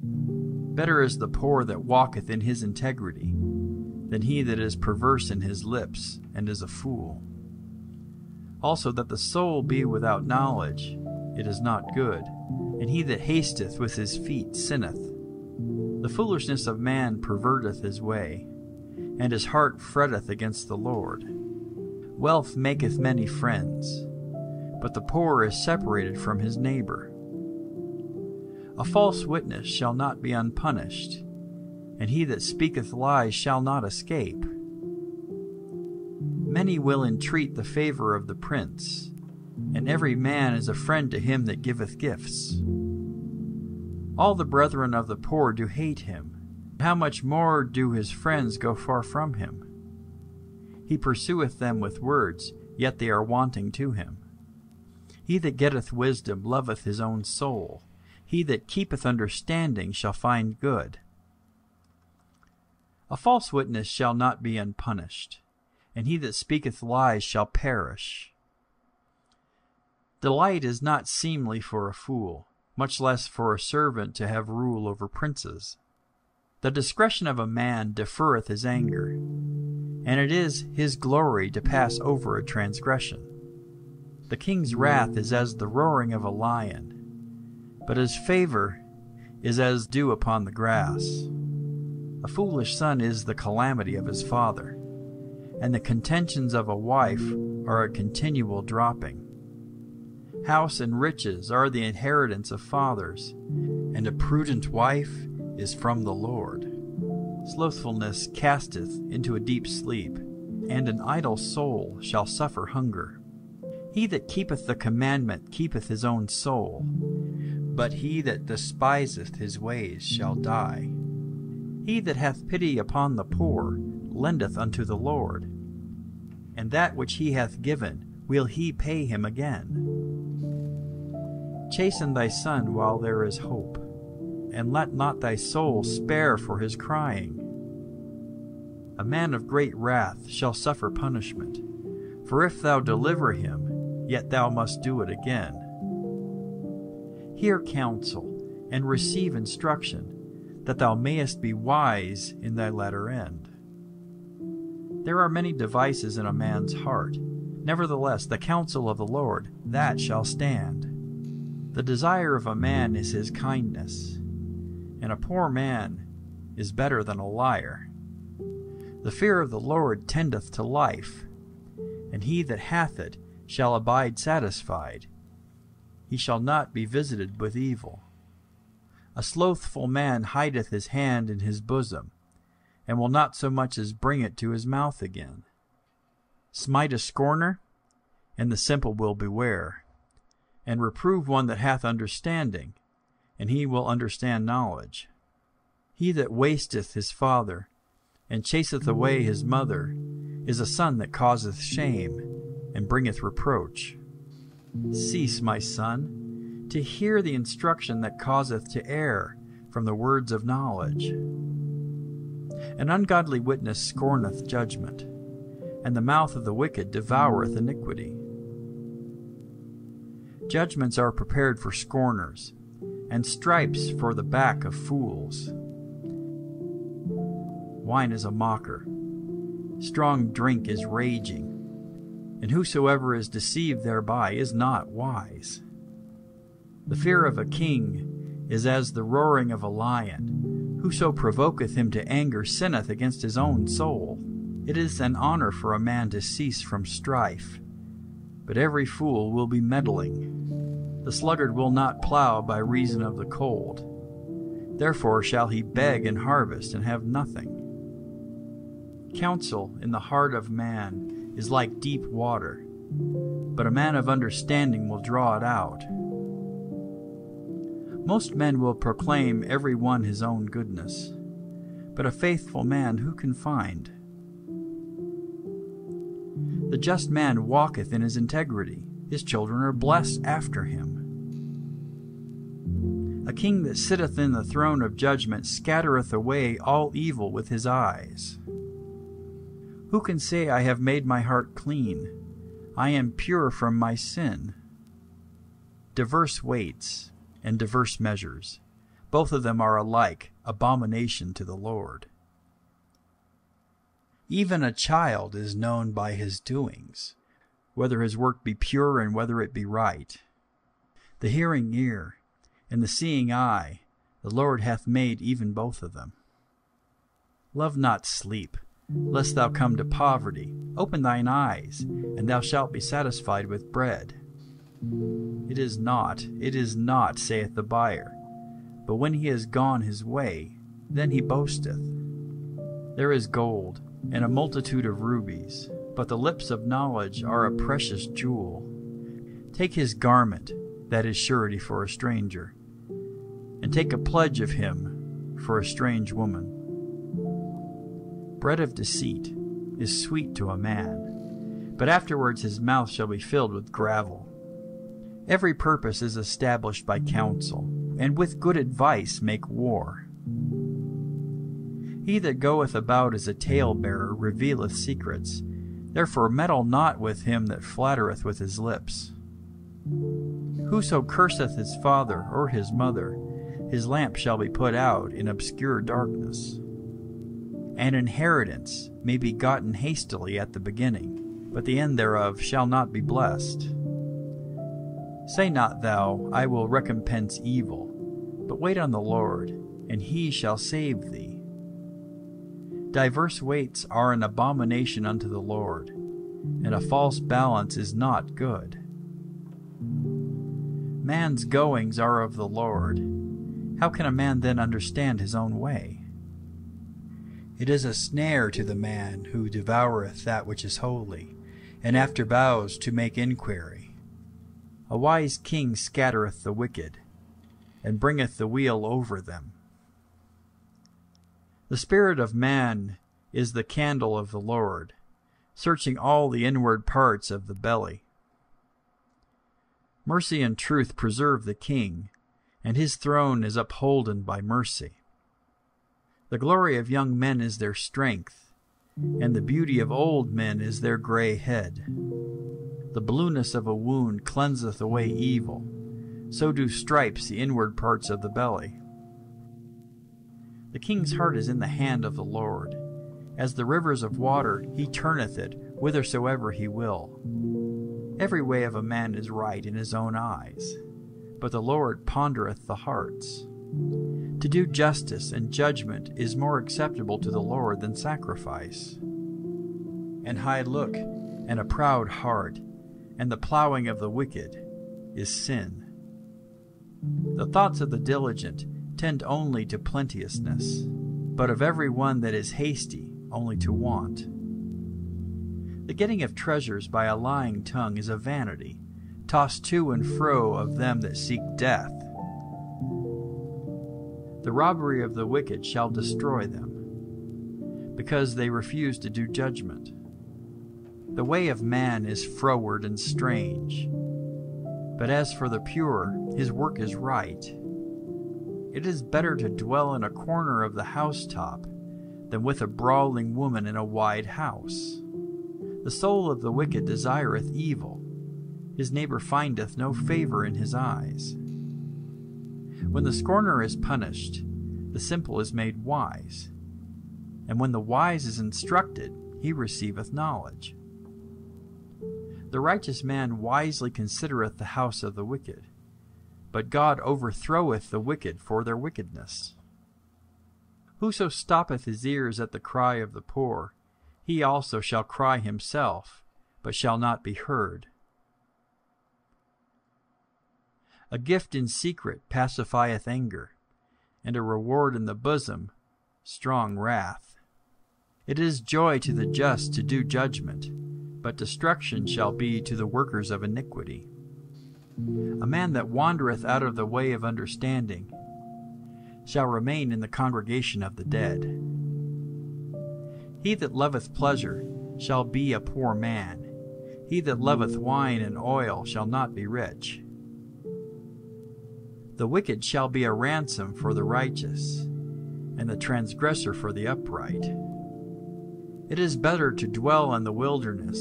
Speaker 1: Better is the poor that walketh in his integrity, than he that is perverse in his lips, and is a fool. Also that the soul be without knowledge, it is not good, and he that hasteth with his feet sinneth. The foolishness of man perverteth his way, and his heart fretteth against the Lord. Wealth maketh many friends, but the poor is separated from his neighbor. A false witness shall not be unpunished, and he that speaketh lies shall not escape. Many will entreat the favor of the prince, and every man is a friend to him that giveth gifts. All the brethren of the poor do hate him. How much more do his friends go far from him? He pursueth them with words, yet they are wanting to him. He that getteth wisdom loveth his own soul. He that keepeth understanding shall find good. A false witness shall not be unpunished, and he that speaketh lies shall perish. Delight is not seemly for a fool, much less for a servant to have rule over princes. The discretion of a man deferreth his anger, and it is his glory to pass over a transgression. The king's wrath is as the roaring of a lion, but his favor is as dew upon the grass. A foolish son is the calamity of his father, and the contentions of a wife are a continual dropping. House and riches are the inheritance of fathers, and a prudent wife is from the Lord. Slothfulness casteth into a deep sleep, and an idle soul shall suffer hunger. He that keepeth the commandment keepeth his own soul, but he that despiseth his ways shall die. He that hath pity upon the poor lendeth unto the Lord, and that which he hath given will he pay him again. Chasten thy son while there is hope, and let not thy soul spare for his crying. A man of great wrath shall suffer punishment, for if thou deliver him, yet thou must do it again. Hear counsel, and receive instruction, that thou mayest be wise in thy latter end. There are many devices in a man's heart. Nevertheless, the counsel of the Lord, that shall stand. The desire of a man is his kindness, and a poor man is better than a liar. The fear of the Lord tendeth to life, and he that hath it shall abide satisfied. He shall not be visited with evil. A slothful man hideth his hand in his bosom, and will not so much as bring it to his mouth again. Smite a scorner, and the simple will beware, and reprove one that hath understanding, and he will understand knowledge. He that wasteth his father, and chaseth away his mother, is a son that causeth shame, and bringeth reproach. Cease, my son, to hear the instruction that causeth to err from the words of knowledge. An ungodly witness scorneth judgment, and the mouth of the wicked devoureth iniquity. Judgments are prepared for scorners, and stripes for the back of fools. Wine is a mocker, strong drink is raging, and whosoever is deceived thereby is not wise. The fear of a king is as the roaring of a lion. Whoso provoketh him to anger sinneth against his own soul. It is an honor for a man to cease from strife, but every fool will be meddling. The sluggard will not plow by reason of the cold. Therefore shall he beg and harvest and have nothing. Counsel in the heart of man is like deep water, but a man of understanding will draw it out. Most men will proclaim every one his own goodness, but a faithful man who can find? The just man walketh in his integrity. His children are blessed after him. A king that sitteth in the throne of judgment scattereth away all evil with his eyes. Who can say, I have made my heart clean? I am pure from my sin. Diverse weights and diverse measures, both of them are alike abomination to the Lord. Even a child is known by his doings, whether his work be pure and whether it be right. The hearing ear and the seeing eye, the Lord hath made even both of them. Love not sleep, lest thou come to poverty. Open thine eyes, and thou shalt be satisfied with bread. It is not, saith the buyer, but when he is gone his way, then he boasteth. There is gold, and a multitude of rubies, but the lips of knowledge are a precious jewel. Take his garment, that is surety for a stranger, and take a pledge of him for a strange woman. Bread of deceit is sweet to a man, but afterwards his mouth shall be filled with gravel. Every purpose is established by counsel, and with good advice make war. He that goeth about as a talebearer revealeth secrets. Therefore meddle not with him that flattereth with his lips. Whoso curseth his father or his mother, his lamp shall be put out in obscure darkness. An inheritance may be gotten hastily at the beginning, but the end thereof shall not be blessed. Say not thou, I will recompense evil, but wait on the Lord, and he shall save thee. Diverse weights are an abomination unto the Lord, and a false balance is not good. Man's goings are of the Lord. How can a man then understand his own way? It is a snare to the man who devoureth that which is holy, and after vows to make inquiry. A wise king scattereth the wicked, and bringeth the wheel over them. The spirit of man is the candle of the Lord, searching all the inward parts of the belly. Mercy and truth preserve the king, and his throne is upholden by mercy. The glory of young men is their strength, and the beauty of old men is their gray head. The blueness of a wound cleanseth away evil, so do stripes the inward parts of the belly. The king's heart is in the hand of the Lord. As the rivers of water, he turneth it whithersoever he will. Every way of a man is right in his own eyes, but the Lord pondereth the hearts. To do justice and judgment is more acceptable to the Lord than sacrifice. An high look and a proud heart, and the plowing of the wicked is sin. The thoughts of the diligent tend only to plenteousness, but of every one that is hasty only to want. The getting of treasures by a lying tongue is a vanity, tossed to and fro of them that seek death. The robbery of the wicked shall destroy them, because they refuse to do judgment. The way of man is froward and strange, but as for the pure, his work is right. It is better to dwell in a corner of the housetop than with a brawling woman in a wide house. The soul of the wicked desireth evil. His neighbor findeth no favor in his eyes. When the scorner is punished, the simple is made wise. And when the wise is instructed, he receiveth knowledge. The righteous man wisely considereth the house of the wicked, but God overthroweth the wicked for their wickedness. Whoso stoppeth his ears at the cry of the poor, he also shall cry himself, but shall not be heard. A gift in secret pacifieth anger, and a reward in the bosom strong wrath. It is joy to the just to do judgment, but destruction shall be to the workers of iniquity. A man that wandereth out of the way of understanding shall remain in the congregation of the dead. He that loveth pleasure shall be a poor man. He that loveth wine and oil shall not be rich. The wicked shall be a ransom for the righteous, and the transgressor for the upright. It is better to dwell in the wilderness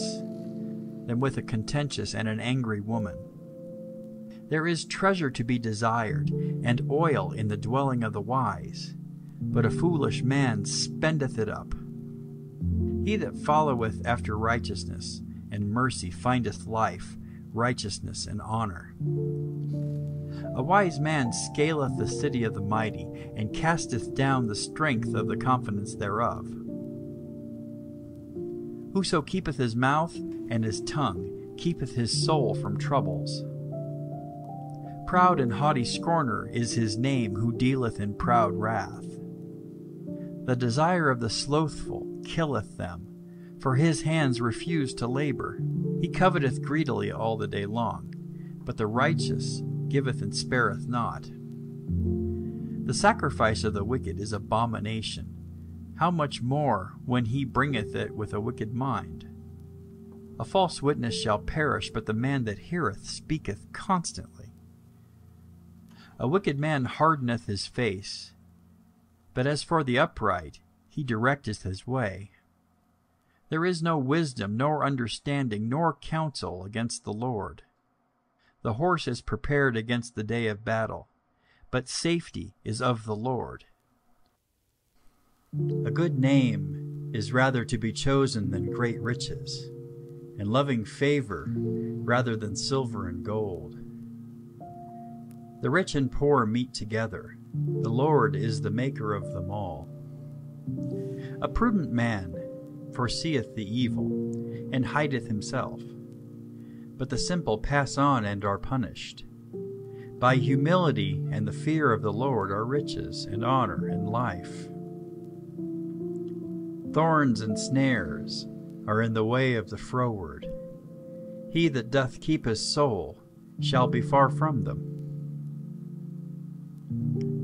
Speaker 1: than with a contentious and an angry woman. There is treasure to be desired, and oil in the dwelling of the wise, but a foolish man spendeth it up. He that followeth after righteousness and mercy findeth life, righteousness, and honor. A wise man scaleth the city of the mighty, and casteth down the strength of the confidence thereof. Whoso keepeth his mouth and his tongue keepeth his soul from troubles. Proud and haughty scorner is his name who dealeth in proud wrath. The desire of the slothful killeth them, for his hands refuse to labor. He coveteth greedily all the day long, but the righteous giveth and spareth not. The sacrifice of the wicked is abomination. How much more when he bringeth it with a wicked mind? A false witness shall perish, but the man that heareth speaketh constantly. A wicked man hardeneth his face, but as for the upright, he directeth his way. There is no wisdom, nor understanding, nor counsel against the Lord. The horse is prepared against the day of battle, but safety is of the Lord. A good name is rather to be chosen than great riches, and loving favor rather than silver and gold. The rich and poor meet together. The Lord is the maker of them all. A prudent man foreseeth the evil, and hideth himself. But the simple pass on and are punished. By humility and the fear of the Lord are riches, and honor, and life. Thorns and snares are in the way of the froward. He that doth keep his soul shall be far from them.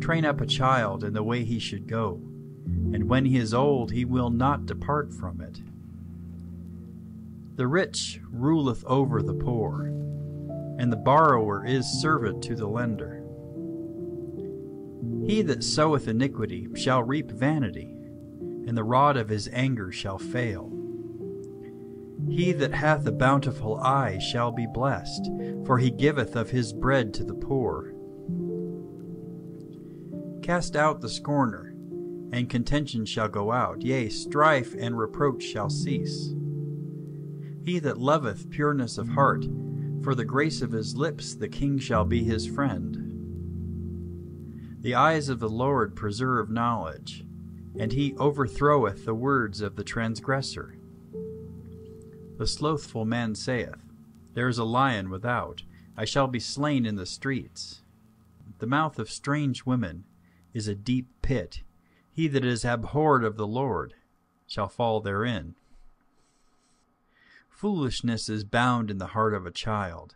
Speaker 1: Train up a child in the way he should go, and when he is old he will not depart from it. The rich ruleth over the poor, and the borrower is servant to the lender. He that soweth iniquity shall reap vanity, and the rod of his anger shall fail. He that hath a bountiful eye shall be blessed, for he giveth of his bread to the poor. Cast out the scorner, and contention shall go out, yea, strife and reproach shall cease. He that loveth pureness of heart, for the grace of his lips the king shall be his friend. The eyes of the Lord preserve knowledge, and he overthroweth the words of the transgressor. The slothful man saith, There is a lion without, I shall be slain in the streets. The mouth of strange women is a deep pit. He that is abhorred of the Lord shall fall therein. Foolishness is bound in the heart of a child,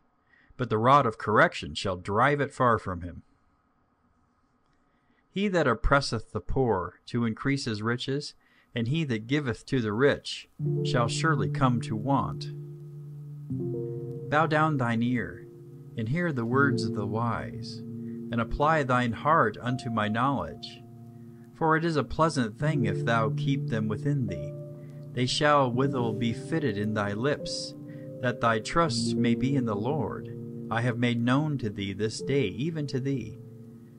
Speaker 1: but the rod of correction shall drive it far from him. He that oppresseth the poor to increase his riches, and he that giveth to the rich shall surely come to want. Bow down thine ear, and hear the words of the wise, and apply thine heart unto my knowledge. For it is a pleasant thing if thou keep them within thee, They shall withal be fitted in thy lips, that thy trust may be in the Lord. I have made known to thee this day, even to thee.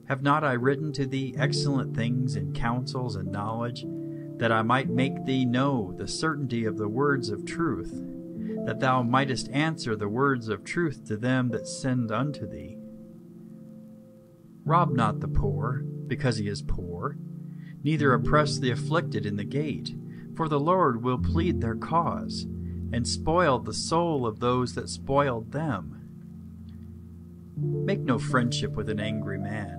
Speaker 1: Have not I written to thee excellent things in counsels and knowledge, that I might make thee know the certainty of the words of truth, that thou mightest answer the words of truth to them that send unto thee? Rob not the poor, because he is poor, neither oppress the afflicted in the gate, for the Lord will plead their cause, and spoil the soul of those that spoiled them. Make no friendship with an angry man,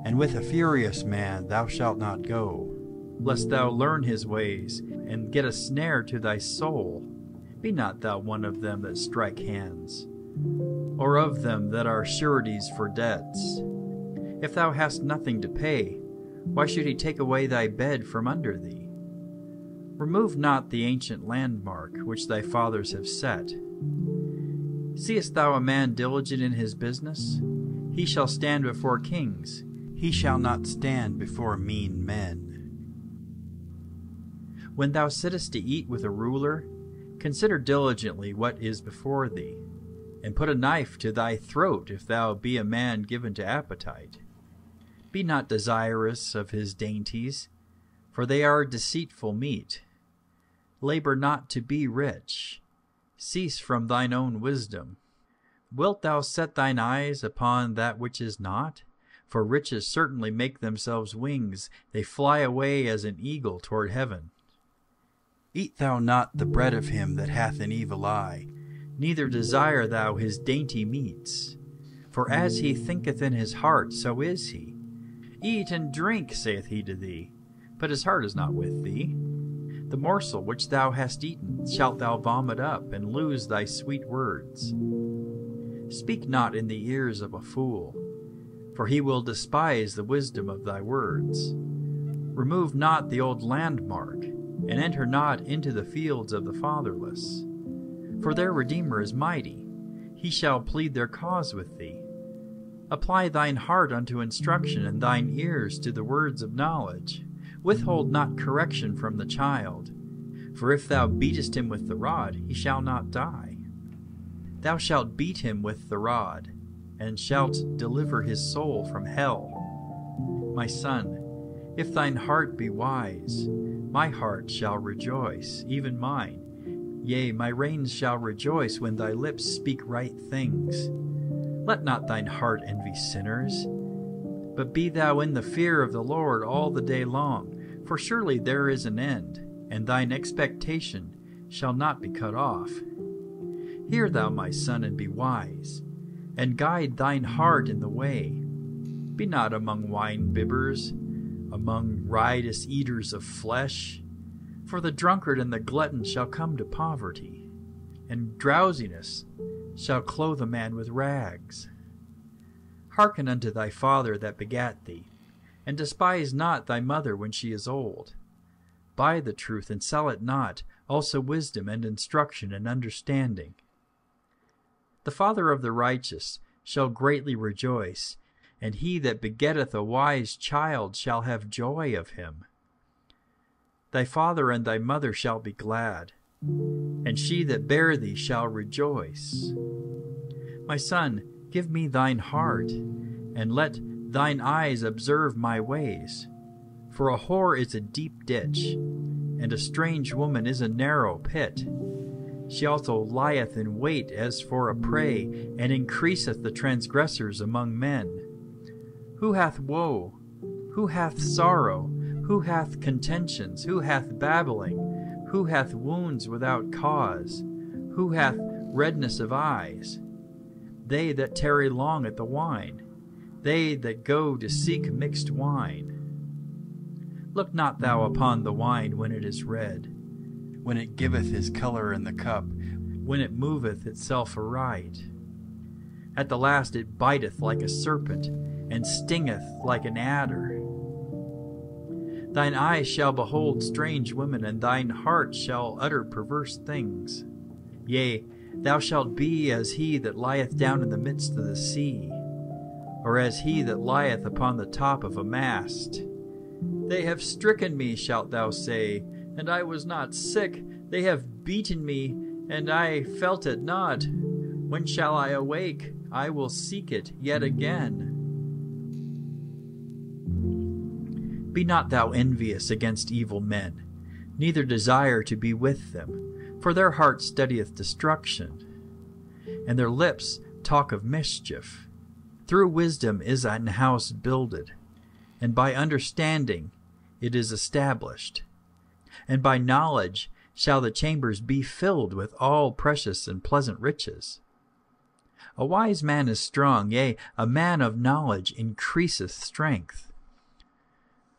Speaker 1: and with a furious man thou shalt not go, lest thou learn his ways, and get a snare to thy soul. Be not thou one of them that strike hands, or of them that are sureties for debts. If thou hast nothing to pay, why should he take away thy bed from under thee? Remove not the ancient landmark which thy fathers have set. Seest thou a man diligent in his business? He shall stand before kings. He shall not stand before mean men. When thou sittest to eat with a ruler, consider diligently what is before thee, and put a knife to thy throat if thou be a man given to appetite. Be not desirous of his dainties, for they are deceitful meat. Labor not to be rich. Cease from thine own wisdom. Wilt thou set thine eyes upon that which is not? For riches certainly make themselves wings. They fly away as an eagle toward heaven. Eat thou not the bread of him that hath an evil eye, neither desire thou his dainty meats. For as he thinketh in his heart, so is he. Eat and drink, saith he to thee, but his heart is not with thee. The morsel which thou hast eaten shalt thou vomit up, and lose thy sweet words. Speak not in the ears of a fool, for he will despise the wisdom of thy words. Remove not the old landmark, and enter not into the fields of the fatherless. For their Redeemer is mighty, he shall plead their cause with thee. Apply thine heart unto instruction, and thine ears to the words of knowledge. Withhold not correction from the child, for if thou beatest him with the rod, he shall not die. Thou shalt beat him with the rod, and shalt deliver his soul from hell. My son, if thine heart be wise, my heart shall rejoice, even mine. Yea, my reins shall rejoice when thy lips speak right things. Let not thine heart envy sinners, but be thou in the fear of the Lord all the day long. For surely there is an end, and thine expectation shall not be cut off. Hear thou, my son, and be wise, and guide thine heart in the way. Be not among wine-bibbers, among riotous eaters of flesh. For the drunkard and the glutton shall come to poverty, and drowsiness shall clothe a man with rags. Hearken unto thy father that begat thee, and despise not thy mother when she is old. Buy the truth, and sell it not, also wisdom and instruction and understanding. The father of the righteous shall greatly rejoice, and he that begetteth a wise child shall have joy of him. Thy father and thy mother shall be glad, and she that bare thee shall rejoice. My son, give me thine heart, and let thine eyes observe my ways. For a whore is a deep ditch, and a strange woman is a narrow pit. She also lieth in wait as for a prey, and increaseth the transgressors among men. Who hath woe? Who hath sorrow? Who hath contentions? Who hath babbling? Who hath wounds without cause? Who hath redness of eyes? They that tarry long at the wine, they that go to seek mixed wine. Look not thou upon the wine when it is red, when it giveth his color in the cup, when it moveth itself aright. At the last it biteth like a serpent, and stingeth like an adder. Thine eyes shall behold strange women, and thine heart shall utter perverse things. Yea, thou shalt be as he that lieth down in the midst of the sea, or as he that lieth upon the top of a mast. They have stricken me, shalt thou say, and I was not sick. They have beaten me, and I felt it not. When shall I awake? I will seek it yet again. Be not thou envious against evil men, neither desire to be with them, for their heart studieth destruction, and their lips talk of mischief. Through wisdom is an house builded, and by understanding it is established. And by knowledge shall the chambers be filled with all precious and pleasant riches. A wise man is strong, yea, a man of knowledge increaseth strength.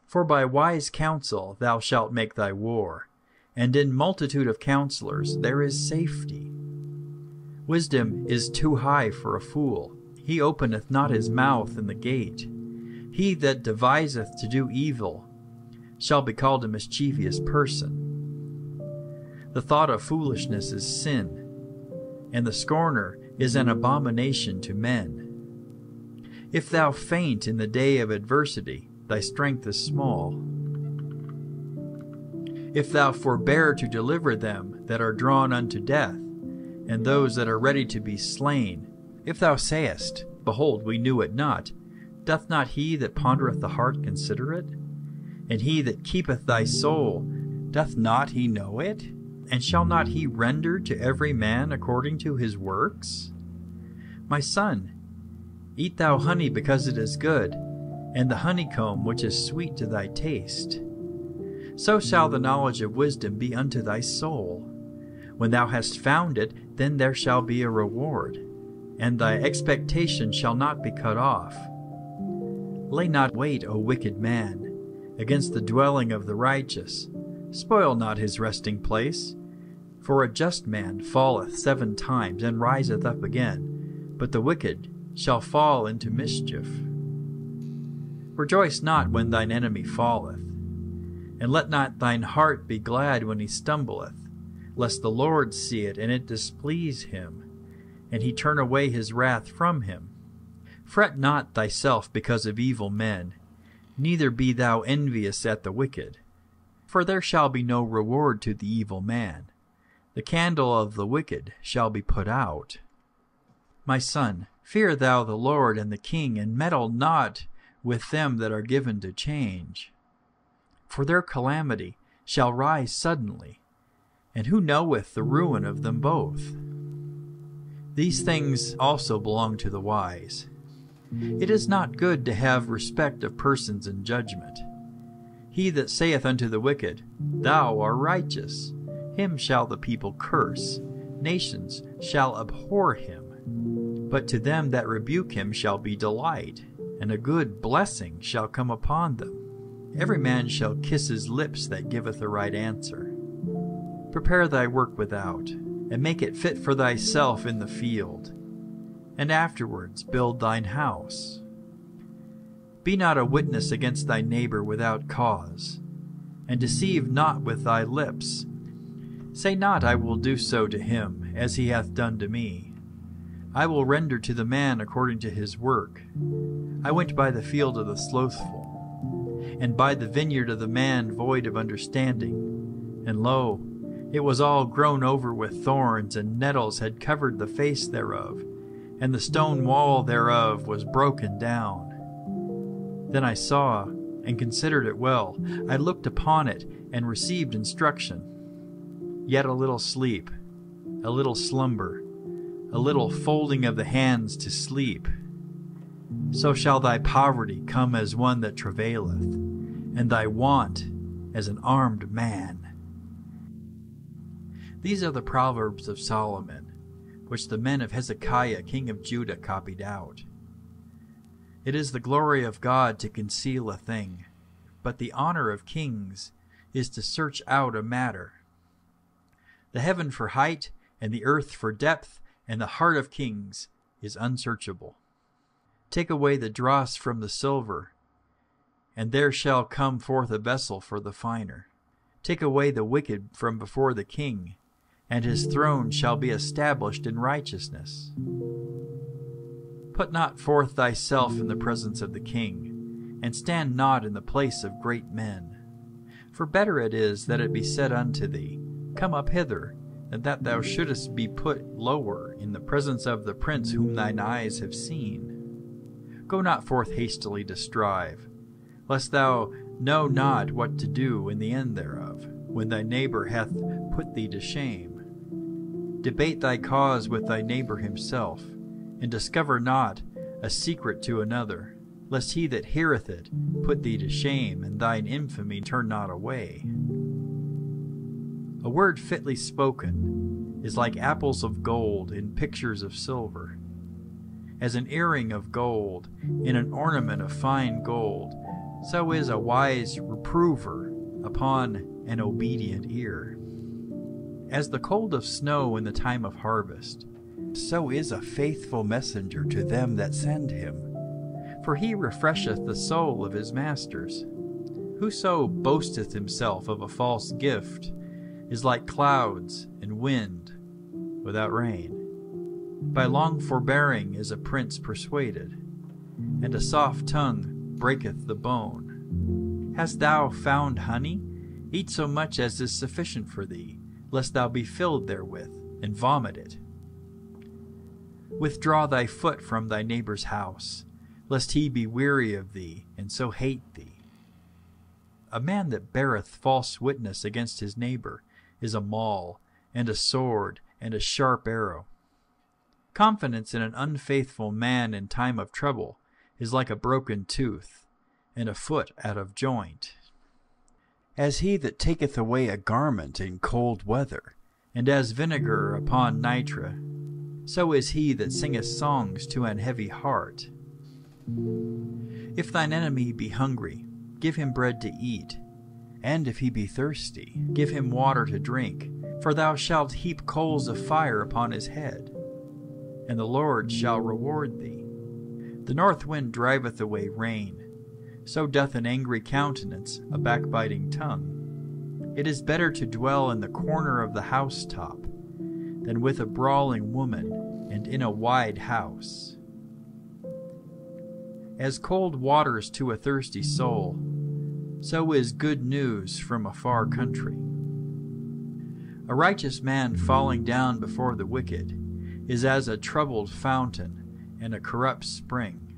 Speaker 1: For by wise counsel thou shalt make thy war, and in multitude of counselors there is safety. Wisdom is too high for a fool. He openeth not his mouth in the gate. He that deviseth to do evil shall be called a mischievous person. The thought of foolishness is sin, and the scorner is an abomination to men. If thou faint in the day of adversity, thy strength is small. If thou forbear to deliver them that are drawn unto death, and those that are ready to be slain, if thou sayest, Behold, we knew it not, doth not he that pondereth the heart consider it? And he that keepeth thy soul, doth not he know it? And shall not he render to every man according to his works? My son, eat thou honey because it is good, and the honeycomb which is sweet to thy taste. So shall the knowledge of wisdom be unto thy soul. When thou hast found it, then there shall be a reward, and thy expectation shall not be cut off. Lay not wait, O wicked man, against the dwelling of the righteous. Spoil not his resting place. For a just man falleth 7 times, and riseth up again, but the wicked shall fall into mischief. Rejoice not when thine enemy falleth, and let not thine heart be glad when he stumbleth, lest the Lord see it, and it displease him, and he turn away his wrath from him. Fret not thyself because of evil men, neither be thou envious at the wicked. For there shall be no reward to the evil man. The candle of the wicked shall be put out. My son, fear thou the Lord and the king, and meddle not with them that are given to change. For their calamity shall rise suddenly, and who knoweth the ruin of them both? These things also belong to the wise. It is not good to have respect of persons in judgment. He that saith unto the wicked, Thou art righteous, him shall the people curse, nations shall abhor him. But to them that rebuke him shall be delight, and a good blessing shall come upon them. Every man shall kiss his lips that giveth a right answer. Prepare thy work without, and make it fit for thyself in the field, and afterwards build thine house. Be not a witness against thy neighbor without cause, and deceive not with thy lips. Say not, I will do so to him, as he hath done to me. I will render to the man according to his work. I went by the field of the slothful, and by the vineyard of the man void of understanding. And lo, it was all grown over with thorns, and nettles had covered the face thereof, and the stone wall thereof was broken down. Then I saw, and considered it well. I looked upon it, and received instruction. Yet a little sleep, a little slumber, a little folding of the hands to sleep. So shall thy poverty come as one that travaileth, and thy want as an armed man. These are the Proverbs of Solomon, which the men of Hezekiah king of Judah copied out. It is the glory of God to conceal a thing, but the honor of kings is to search out a matter. The heaven for height, and the earth for depth, and the heart of kings is unsearchable. Take away the dross from the silver, and there shall come forth a vessel for the finer. Take away the wicked from before the king, and his throne shall be established in righteousness. Put not forth thyself in the presence of the king, and stand not in the place of great men. For better it is that it be said unto thee, Come up hither, than that thou shouldest be put lower in the presence of the prince whom thine eyes have seen. Go not forth hastily to strive, lest thou know not what to do in the end thereof, when thy neighbor hath put thee to shame. Debate thy cause with thy neighbor himself, and discover not a secret to another, lest he that heareth it put thee to shame, and thine infamy turn not away. A word fitly spoken is like apples of gold in pictures of silver. As an earring of gold in an ornament of fine gold, so is a wise reprover upon an obedient ear. As the cold of snow in the time of harvest, so is a faithful messenger to them that send him. For he refresheth the soul of his masters. Whoso boasteth himself of a false gift is like clouds and wind without rain. By long forbearing is a prince persuaded, and a soft tongue breaketh the bone. Hast thou found honey? Eat so much as is sufficient for thee, lest thou be filled therewith, and vomit it. Withdraw thy foot from thy neighbor's house, lest he be weary of thee, and so hate thee. A man that beareth false witness against his neighbor is a maul, and a sword, and a sharp arrow. Confidence in an unfaithful man in time of trouble is like a broken tooth, and a foot out of joint. As he that taketh away a garment in cold weather, and as vinegar upon nitre, so is he that singeth songs to an heavy heart. If thine enemy be hungry, give him bread to eat, and if he be thirsty, give him water to drink, for thou shalt heap coals of fire upon his head, and the Lord shall reward thee. The north wind driveth away rain, so doth an angry countenance a backbiting tongue. It is better to dwell in the corner of the housetop than with a brawling woman and in a wide house. As cold waters to a thirsty soul, so is good news from a far country. A righteous man falling down before the wicked is as a troubled fountain and a corrupt spring.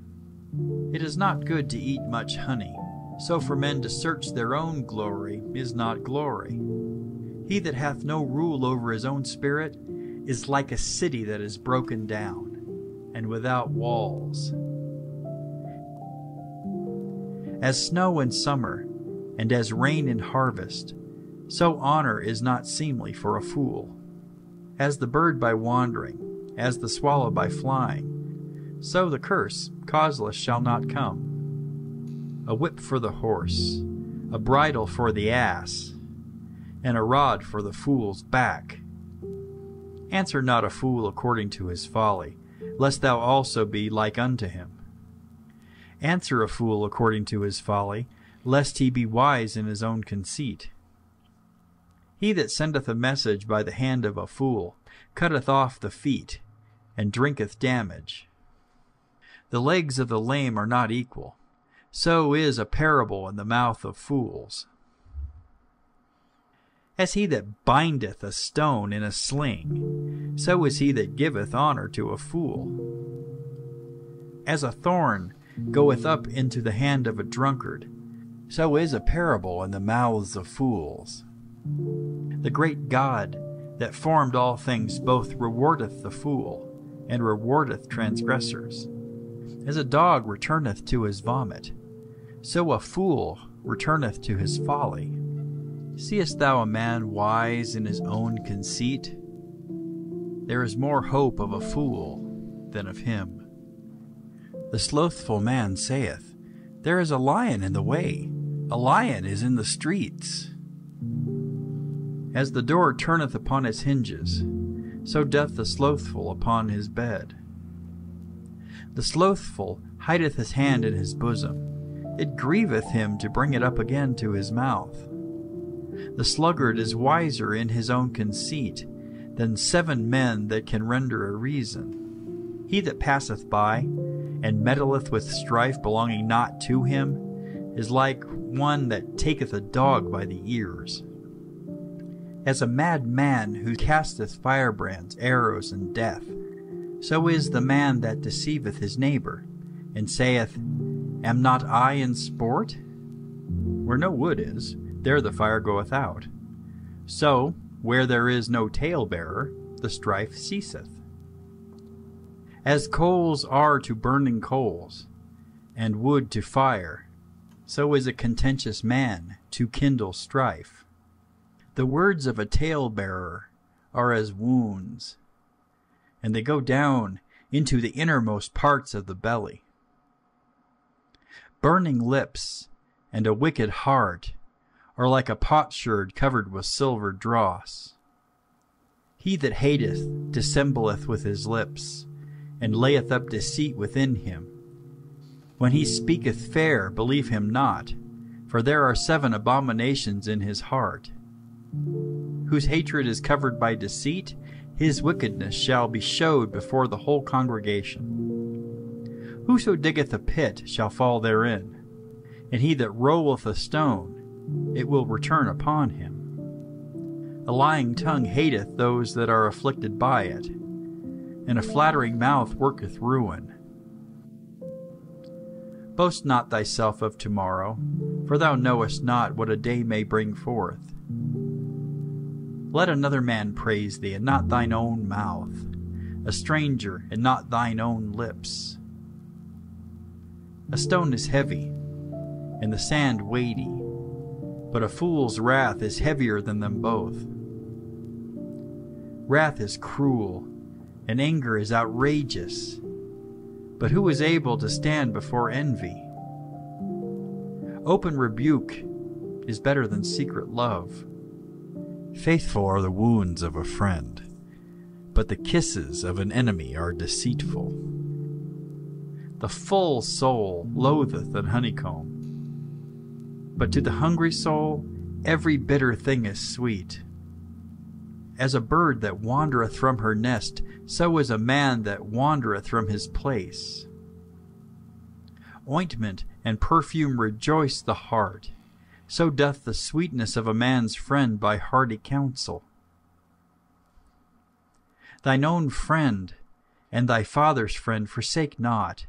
Speaker 1: It is not good to eat much honey, so for men to search their own glory is not glory. He that hath no rule over his own spirit is like a city that is broken down, and without walls. As snow in summer, and as rain in harvest, so honor is not seemly for a fool. As the bird by wandering, as the swallow by flying, so the curse causeless shall not come. A whip for the horse, a bridle for the ass, and a rod for the fool's back. Answer not a fool according to his folly, lest thou also be like unto him. Answer a fool according to his folly, lest he be wise in his own conceit. He that sendeth a message by the hand of a fool cutteth off the feet, and drinketh damage. The legs of the lame are not equal, so is a parable in the mouth of fools. As he that bindeth a stone in a sling, so is he that giveth honor to a fool. As a thorn goeth up into the hand of a drunkard, so is a parable in the mouths of fools. The great God that formed all things both rewardeth the fool, and rewardeth transgressors. As a dog returneth to his vomit, so a fool returneth to his folly. Seest thou a man wise in his own conceit? There is more hope of a fool than of him. The slothful man saith, There is a lion in the way, a lion is in the streets. As the door turneth upon its hinges, so doth the slothful upon his bed. The slothful hideth his hand in his bosom, it grieveth him to bring it up again to his mouth. The sluggard is wiser in his own conceit than 7 men that can render a reason. He that passeth by, and meddleth with strife belonging not to him, is like one that taketh a dog by the ears. As a mad man who casteth firebrands, arrows, and death, so is the man that deceiveth his neighbor, and saith, Am not I in sport? Where no wood is, there the fire goeth out. So, where there is no talebearer, the strife ceaseth. As coals are to burning coals, and wood to fire, so is a contentious man to kindle strife. The words of a talebearer are as wounds, and they go down into the innermost parts of the belly. Burning lips and a wicked heart are like a potsherd covered with silver dross. He that hateth dissembleth with his lips, and layeth up deceit within him. When he speaketh fair, believe him not, for there are 7 abominations in his heart. Whose hatred is covered by deceit, his wickedness shall be showed before the whole congregation. Whoso diggeth a pit shall fall therein, and he that rolleth a stone, it will return upon him. A lying tongue hateth those that are afflicted by it, and a flattering mouth worketh ruin. Boast not thyself of tomorrow, for thou knowest not what a day may bring forth. Let another man praise thee, and not thine own mouth, a stranger, and not thine own lips. A stone is heavy, and the sand weighty, but a fool's wrath is heavier than them both. Wrath is cruel, and anger is outrageous, but who is able to stand before envy? Open rebuke is better than secret love. Faithful are the wounds of a friend, but the kisses of an enemy are deceitful. The full soul loatheth an honeycomb, but to the hungry soul every bitter thing is sweet. As a bird that wandereth from her nest, so is a man that wandereth from his place. Ointment and perfume rejoice the heart, so doth the sweetness of a man's friend by hearty counsel. Thine own friend and thy father's friend forsake not,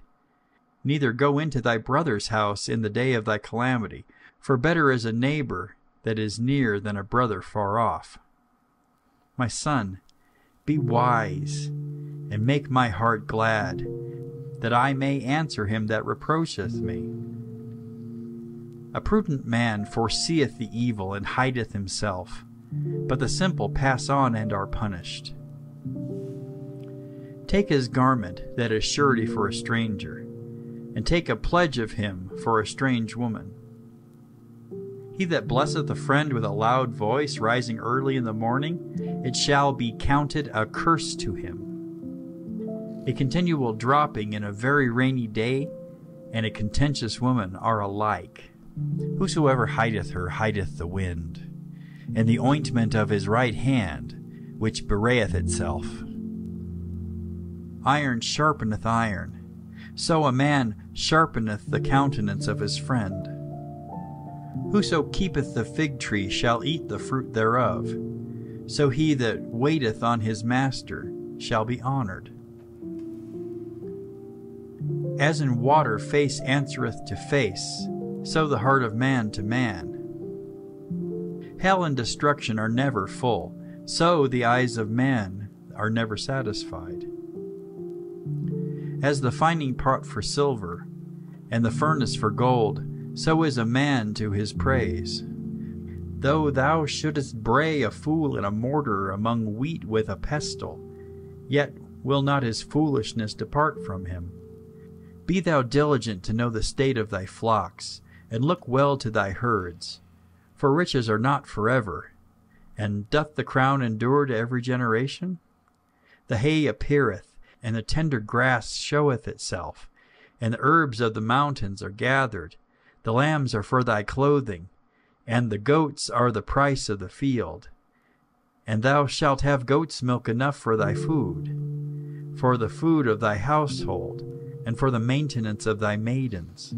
Speaker 1: neither go into thy brother's house in the day of thy calamity, for better is a neighbor that is near than a brother far off. My son, be wise, and make my heart glad, that I may answer him that reproacheth me. A prudent man foreseeth the evil, and hideth himself, but the simple pass on and are punished. Take his garment that is surety for a stranger, and take a pledge of him for a strange woman. He that blesseth a friend with a loud voice, rising early in the morning, it shall be counted a curse to him. A continual dropping in a very rainy day, and a contentious woman are alike. Whosoever hideth her hideth the wind, and the ointment of his right hand, which bewrayeth itself. Iron sharpeneth iron, so a man sharpeneth the countenance of his friend. Whoso keepeth the fig tree shall eat the fruit thereof, so he that waiteth on his master shall be honored. As in water face answereth to face, so the heart of man to man. Hell and destruction are never full, so the eyes of man are never satisfied. As the finding pot for silver, and the furnace for gold, so is a man to his praise. Though thou shouldest bray a fool in a mortar among wheat with a pestle, yet will not his foolishness depart from him. Be thou diligent to know the state of thy flocks, and look well to thy herds. For riches are not forever, and doth the crown endure to every generation? The hay appeareth, and the tender grass showeth itself, and the herbs of the mountains are gathered. The lambs are for thy clothing, and the goats are the price of the field. And thou shalt have goat's milk enough for thy food, for the food of thy household, and for the maintenance of thy maidens.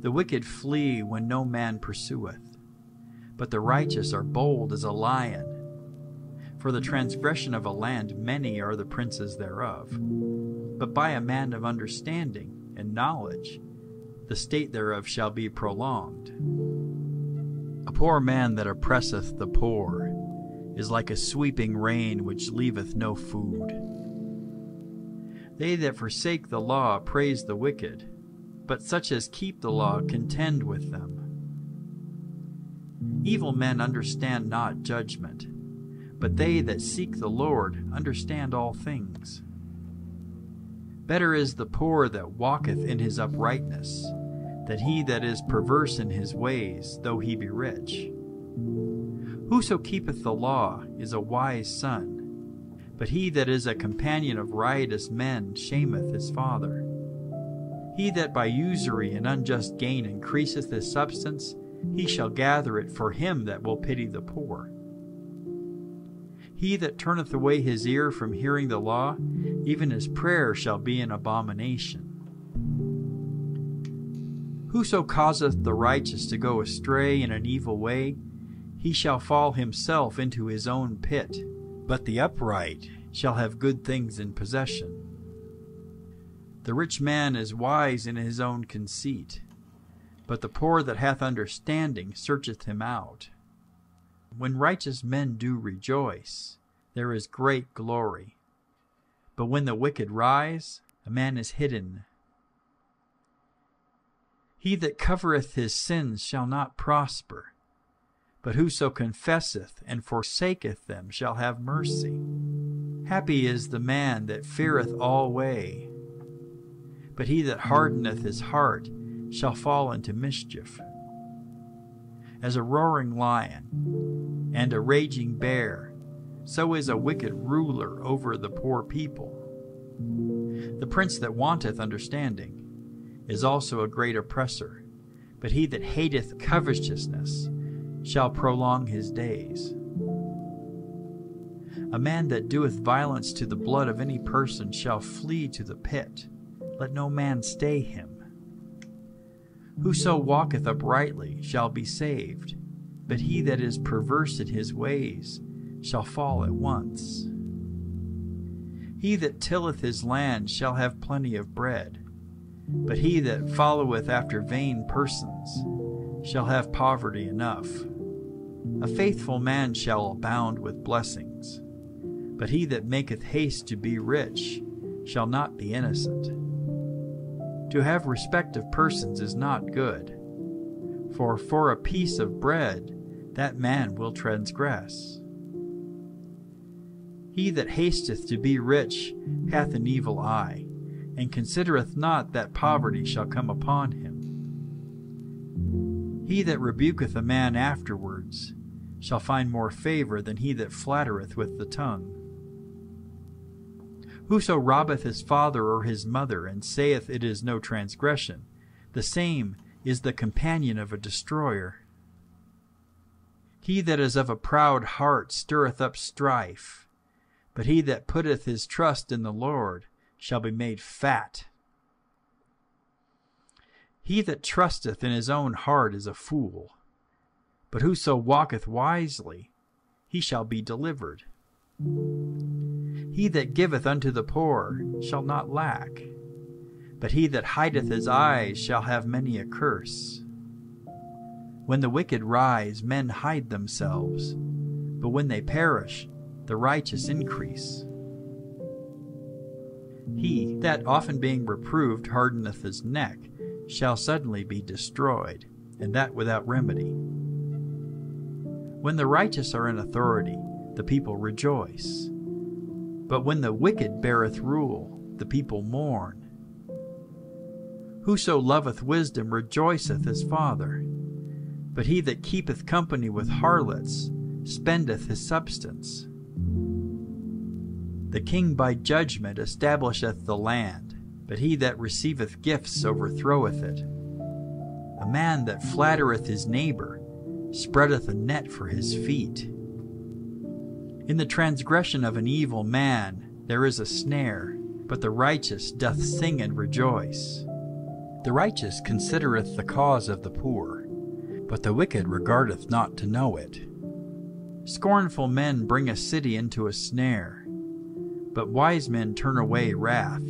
Speaker 1: The wicked flee when no man pursueth, but the righteous are bold as a lion. For the transgression of a land many are the princes thereof, but by a man of understanding and knowledge the state thereof shall be prolonged. A poor man that oppresseth the poor is like a sweeping rain which leaveth no food. They that forsake the law praise the wicked, but such as keep the law contend with them. Evil men understand not judgment, but they that seek the Lord understand all things. Better is the poor that walketh in his uprightness, than he that is perverse in his ways, though he be rich. Whoso keepeth the law is a wise son, but he that is a companion of riotous men shameth his father. He that by usury and unjust gain increaseth his substance, he shall gather it for him that will pity the poor. He that turneth away his ear from hearing the law, even his prayer shall be an abomination. Whoso causeth the righteous to go astray in an evil way, he shall fall himself into his own pit, but the upright shall have good things in possession. The rich man is wise in his own conceit, but the poor that hath understanding searcheth him out. When righteous men do rejoice, there is great glory. But when the wicked rise, a man is hidden. He that covereth his sins shall not prosper, but whoso confesseth and forsaketh them shall have mercy. Happy is the man that feareth alway, but he that hardeneth his heart shall fall into mischief. As a roaring lion and a raging bear, so is a wicked ruler over the poor people. The prince that wanteth understanding is also a great oppressor, but he that hateth covetousness shall prolong his days. A man that doeth violence to the blood of any person shall flee to the pit. Let no man stay him. Whoso walketh uprightly shall be saved, but he that is perverse in his ways shall fall at once. He that tilleth his land shall have plenty of bread, but he that followeth after vain persons shall have poverty enough. A faithful man shall abound with blessings, but he that maketh haste to be rich shall not be innocent. To have respect of persons is not good, for a piece of bread that man will transgress. He that hasteth to be rich hath an evil eye, and considereth not that poverty shall come upon him. He that rebuketh a man afterwards shall find more favor than he that flattereth with the tongue. Whoso robbeth his father or his mother, and saith it is no transgression, the same is the companion of a destroyer. He that is of a proud heart stirreth up strife, but he that putteth his trust in the Lord shall be made fat. He that trusteth in his own heart is a fool, but whoso walketh wisely, he shall be delivered. He that giveth unto the poor shall not lack, but he that hideth his eyes shall have many a curse. When the wicked rise, men hide themselves, but when they perish, the righteous increase. He that, often being reproved, hardeneth his neck, shall suddenly be destroyed, and that without remedy. When the righteous are in authority, the people rejoice, but when the wicked beareth rule, the people mourn. Whoso loveth wisdom rejoiceth his father, but he that keepeth company with harlots spendeth his substance. The king by judgment establisheth the land, but he that receiveth gifts overthroweth it. A man that flattereth his neighbor spreadeth a net for his feet. In the transgression of an evil man there is a snare, but the righteous doth sing and rejoice. The righteous considereth the cause of the poor, but the wicked regardeth not to know it. Scornful men bring a city into a snare, but wise men turn away wrath.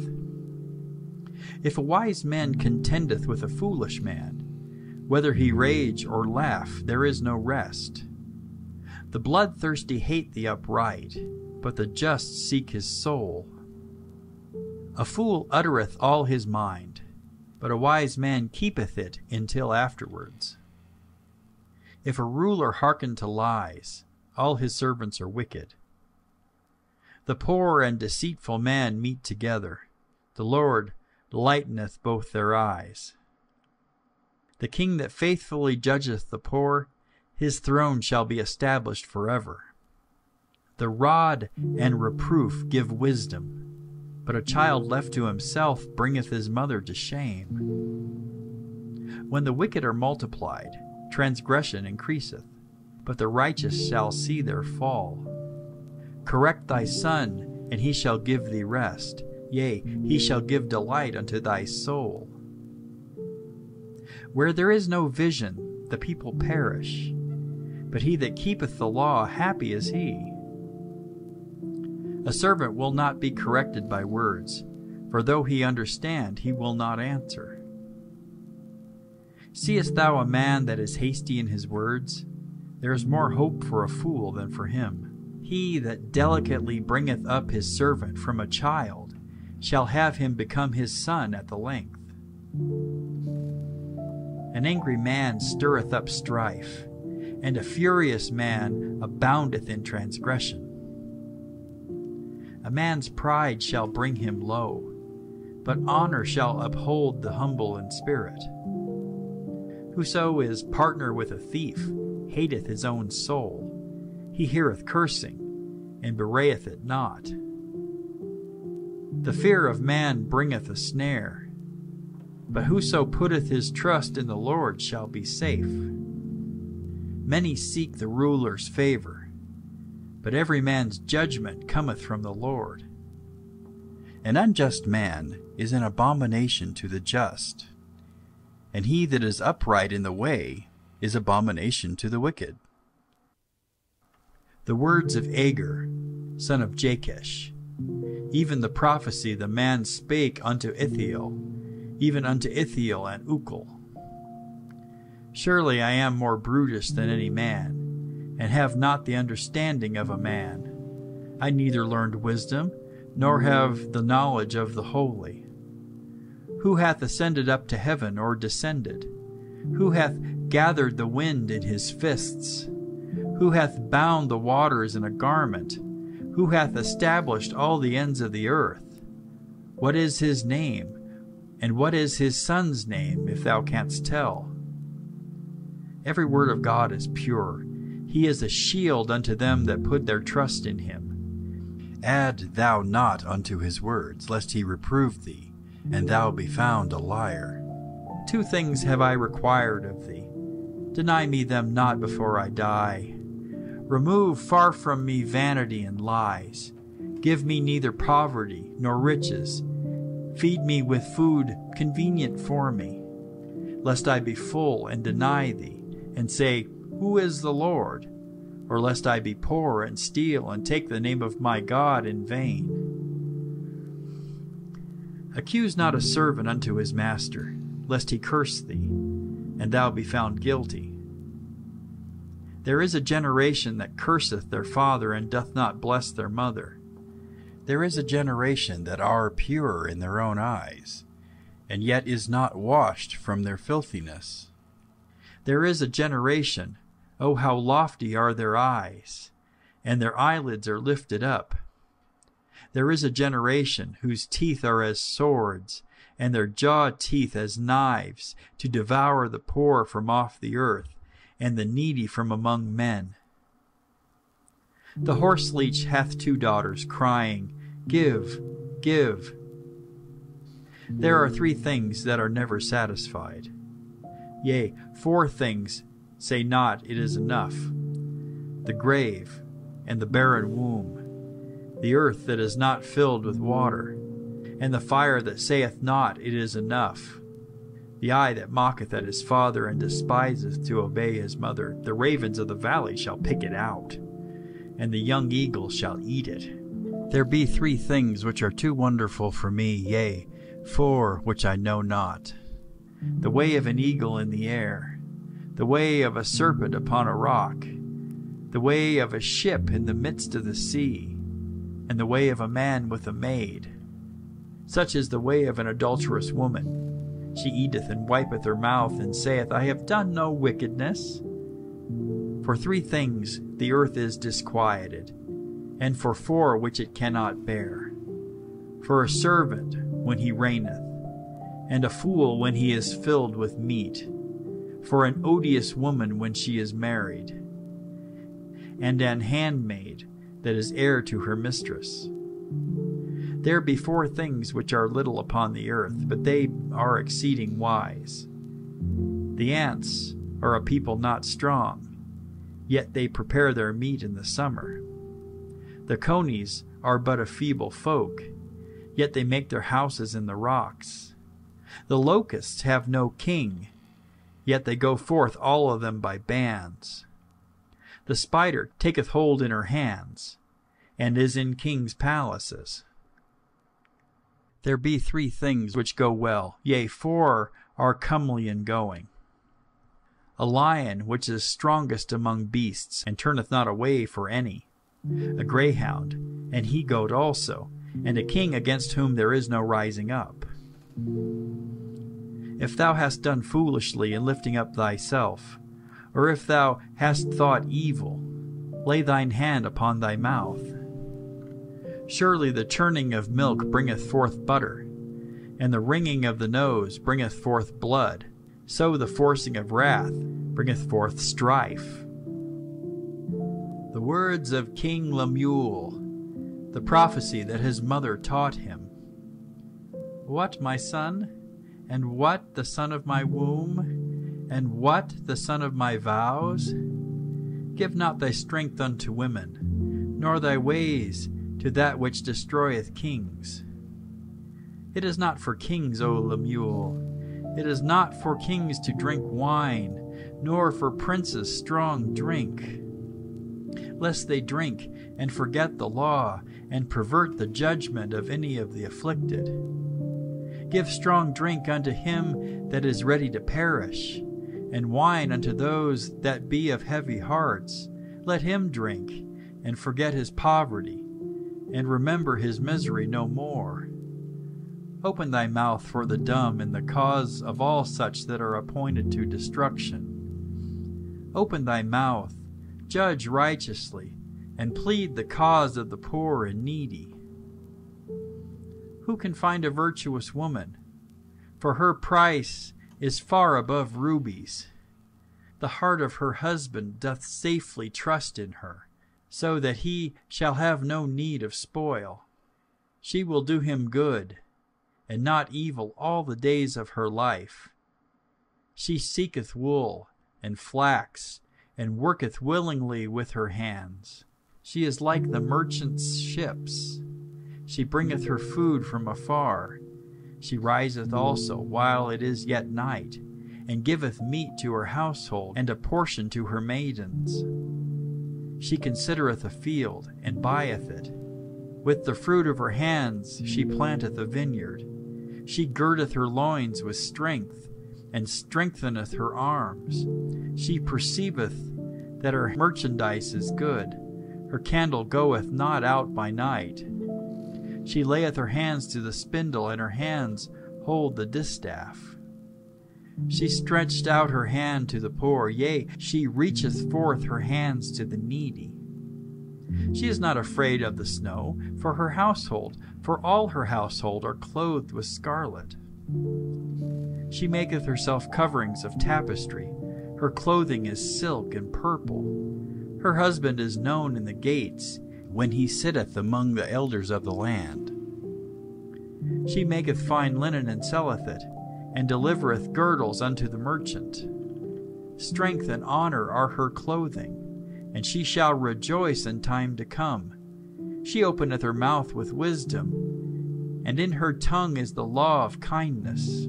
Speaker 1: If a wise man contendeth with a foolish man, whether he rage or laugh, there is no rest. The bloodthirsty hate the upright, but the just seek his soul. A fool uttereth all his mind, but a wise man keepeth it until afterwards. If a ruler hearken to lies, all his servants are wicked. The poor and deceitful man meet together. The Lord lighteneth both their eyes. The king that faithfully judgeth the poor, his throne shall be established forever. The rod and reproof give wisdom, but a child left to himself bringeth his mother to shame. When the wicked are multiplied, transgression increaseth, but the righteous shall see their fall. Correct thy son, and he shall give thee rest. Yea, he shall give delight unto thy soul. Where there is no vision, the people perish, but he that keepeth the law, happy is he. A servant will not be corrected by words, for though he understand, he will not answer. Seest thou a man that is hasty in his words? There is more hope for a fool than for him. He that delicately bringeth up his servant from a child shall have him become his son at the length. An angry man stirreth up strife, and a furious man aboundeth in transgression. A man's pride shall bring him low, but honor shall uphold the humble in spirit. Whoso is partner with a thief hateth his own soul. He heareth cursing, and bewrayeth it not. The fear of man bringeth a snare, but whoso putteth his trust in the Lord shall be safe. Many seek the ruler's favor, but every man's judgment cometh from the Lord. An unjust man is an abomination to the just, and he that is upright in the way is abomination to the wicked. The words of Agur, son of Jakesh, even the prophecy the man spake unto Ithiel, even unto Ithiel and Ukal. Surely I am more brutish than any man, and have not the understanding of a man. I neither learned wisdom, nor have the knowledge of the holy. Who hath ascended up to heaven, or descended? Who hath gathered the wind in his fists? Who hath bound the waters in a garment? Who hath established all the ends of the earth? What is his name? And what is his son's name, if thou canst tell? Every word of God is pure. He is a shield unto them that put their trust in him. Add thou not unto his words, lest he reprove thee, and thou be found a liar. 2 things have I required of thee. Deny me them not before I die. Remove far from me vanity and lies. Give me neither poverty nor riches. Feed me with food convenient for me, lest I be full and deny thee, and say, Who is the Lord? Or lest I be poor and steal and take the name of my God in vain. Accuse not a servant unto his master, lest he curse thee, and thou be found guilty. There is a generation that curseth their father, and doth not bless their mother. There is a generation that are pure in their own eyes, and yet is not washed from their filthiness. There is a generation, oh, how lofty are their eyes, and their eyelids are lifted up. There is a generation whose teeth are as swords, and their jaw teeth as knives, to devour the poor from off the earth, and the needy from among men. The horseleech hath 2 daughters, crying, Give, give. There are 3 things that are never satisfied. Yea, 4 things say not it is enough. The grave, and the barren womb, the earth that is not filled with water, and the fire that saith not it is enough. The eye that mocketh at his father and despiseth to obey his mother, the ravens of the valley shall pick it out, and the young eagle shall eat it. There be 3 things which are too wonderful for me, yea, 4 which I know not. The way of an eagle in the air, the way of a serpent upon a rock, the way of a ship in the midst of the sea, and the way of a man with a maid. Such is the way of an adulterous woman. She eateth and wipeth her mouth, and saith, I have done no wickedness. For 3 things the earth is disquieted, and for 4 which it cannot bear. For a servant when he reigneth, and a fool when he is filled with meat. For an odious woman when she is married, and an handmaid that is heir to her mistress. There be 4 things which are little upon the earth, but they are exceeding wise. The ants are a people not strong, yet they prepare their meat in the summer. The conies are but a feeble folk, yet they make their houses in the rocks. The locusts have no king, yet they go forth all of them by bands. The spider taketh hold in her hands, and is in kings' palaces. There be 3 things which go well, yea, 4 are comely in going. A lion which is strongest among beasts, and turneth not away for any. A greyhound, and he-goat also, and a king against whom there is no rising up. If thou hast done foolishly in lifting up thyself, or if thou hast thought evil, lay thine hand upon thy mouth. Surely the churning of milk bringeth forth butter, and the wringing of the nose bringeth forth blood. So the forcing of wrath bringeth forth strife. The words of King Lemuel, the prophecy that his mother taught him. What, my son? And what the son of my womb? And what the son of my vows? Give not thy strength unto women, nor thy ways to that which destroyeth kings. It is not for kings, O Lemuel. It is not for kings to drink wine, nor for princes strong drink, lest they drink and forget the law, and pervert the judgment of any of the afflicted. Give strong drink unto him that is ready to perish, and wine unto those that be of heavy hearts. Let him drink, and forget his poverty, and remember his misery no more. Open thy mouth for the dumb in the cause of all such that are appointed to destruction. Open thy mouth, judge righteously, and plead the cause of the poor and needy. Who can find a virtuous woman? For her price is far above rubies. The heart of her husband doth safely trust in her, so that he shall have no need of spoil. She will do him good, and not evil all the days of her life. She seeketh wool and flax, and worketh willingly with her hands. She is like the merchant's ships. She bringeth her food from afar. She riseth also while it is yet night, and giveth meat to her household, and a portion to her maidens. She considereth a field, and buyeth it. With the fruit of her hands she planteth a vineyard. She girdeth her loins with strength, and strengtheneth her arms. She perceiveth that her merchandise is good. Her candle goeth not out by night. She layeth her hands to the spindle, and her hands hold the distaff. She stretched out her hand to the poor, yea, she reacheth forth her hands to the needy. She is not afraid of the snow for her household, for all her household are clothed with scarlet. She maketh herself coverings of tapestry. Her clothing is silk and purple. Her husband is known in the gates, when he sitteth among the elders of the land. She maketh fine linen and selleth it, and delivereth girdles unto the merchant. Strength and honor are her clothing, and she shall rejoice in time to come. She openeth her mouth with wisdom, and in her tongue is the law of kindness.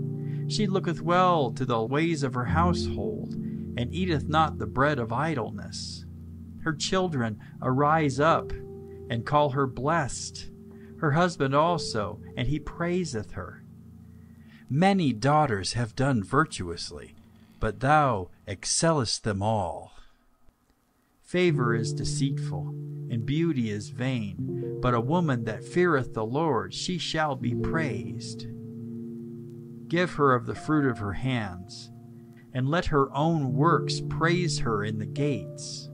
Speaker 1: She looketh well to the ways of her household, and eateth not the bread of idleness. Her children arise up, and call her blessed, her husband also, and he praiseth her. Many daughters have done virtuously, but thou excellest them all. Favor is deceitful, and beauty is vain, but a woman that feareth the Lord, she shall be praised. Give her of the fruit of her hands, and let her own works praise her in the gates.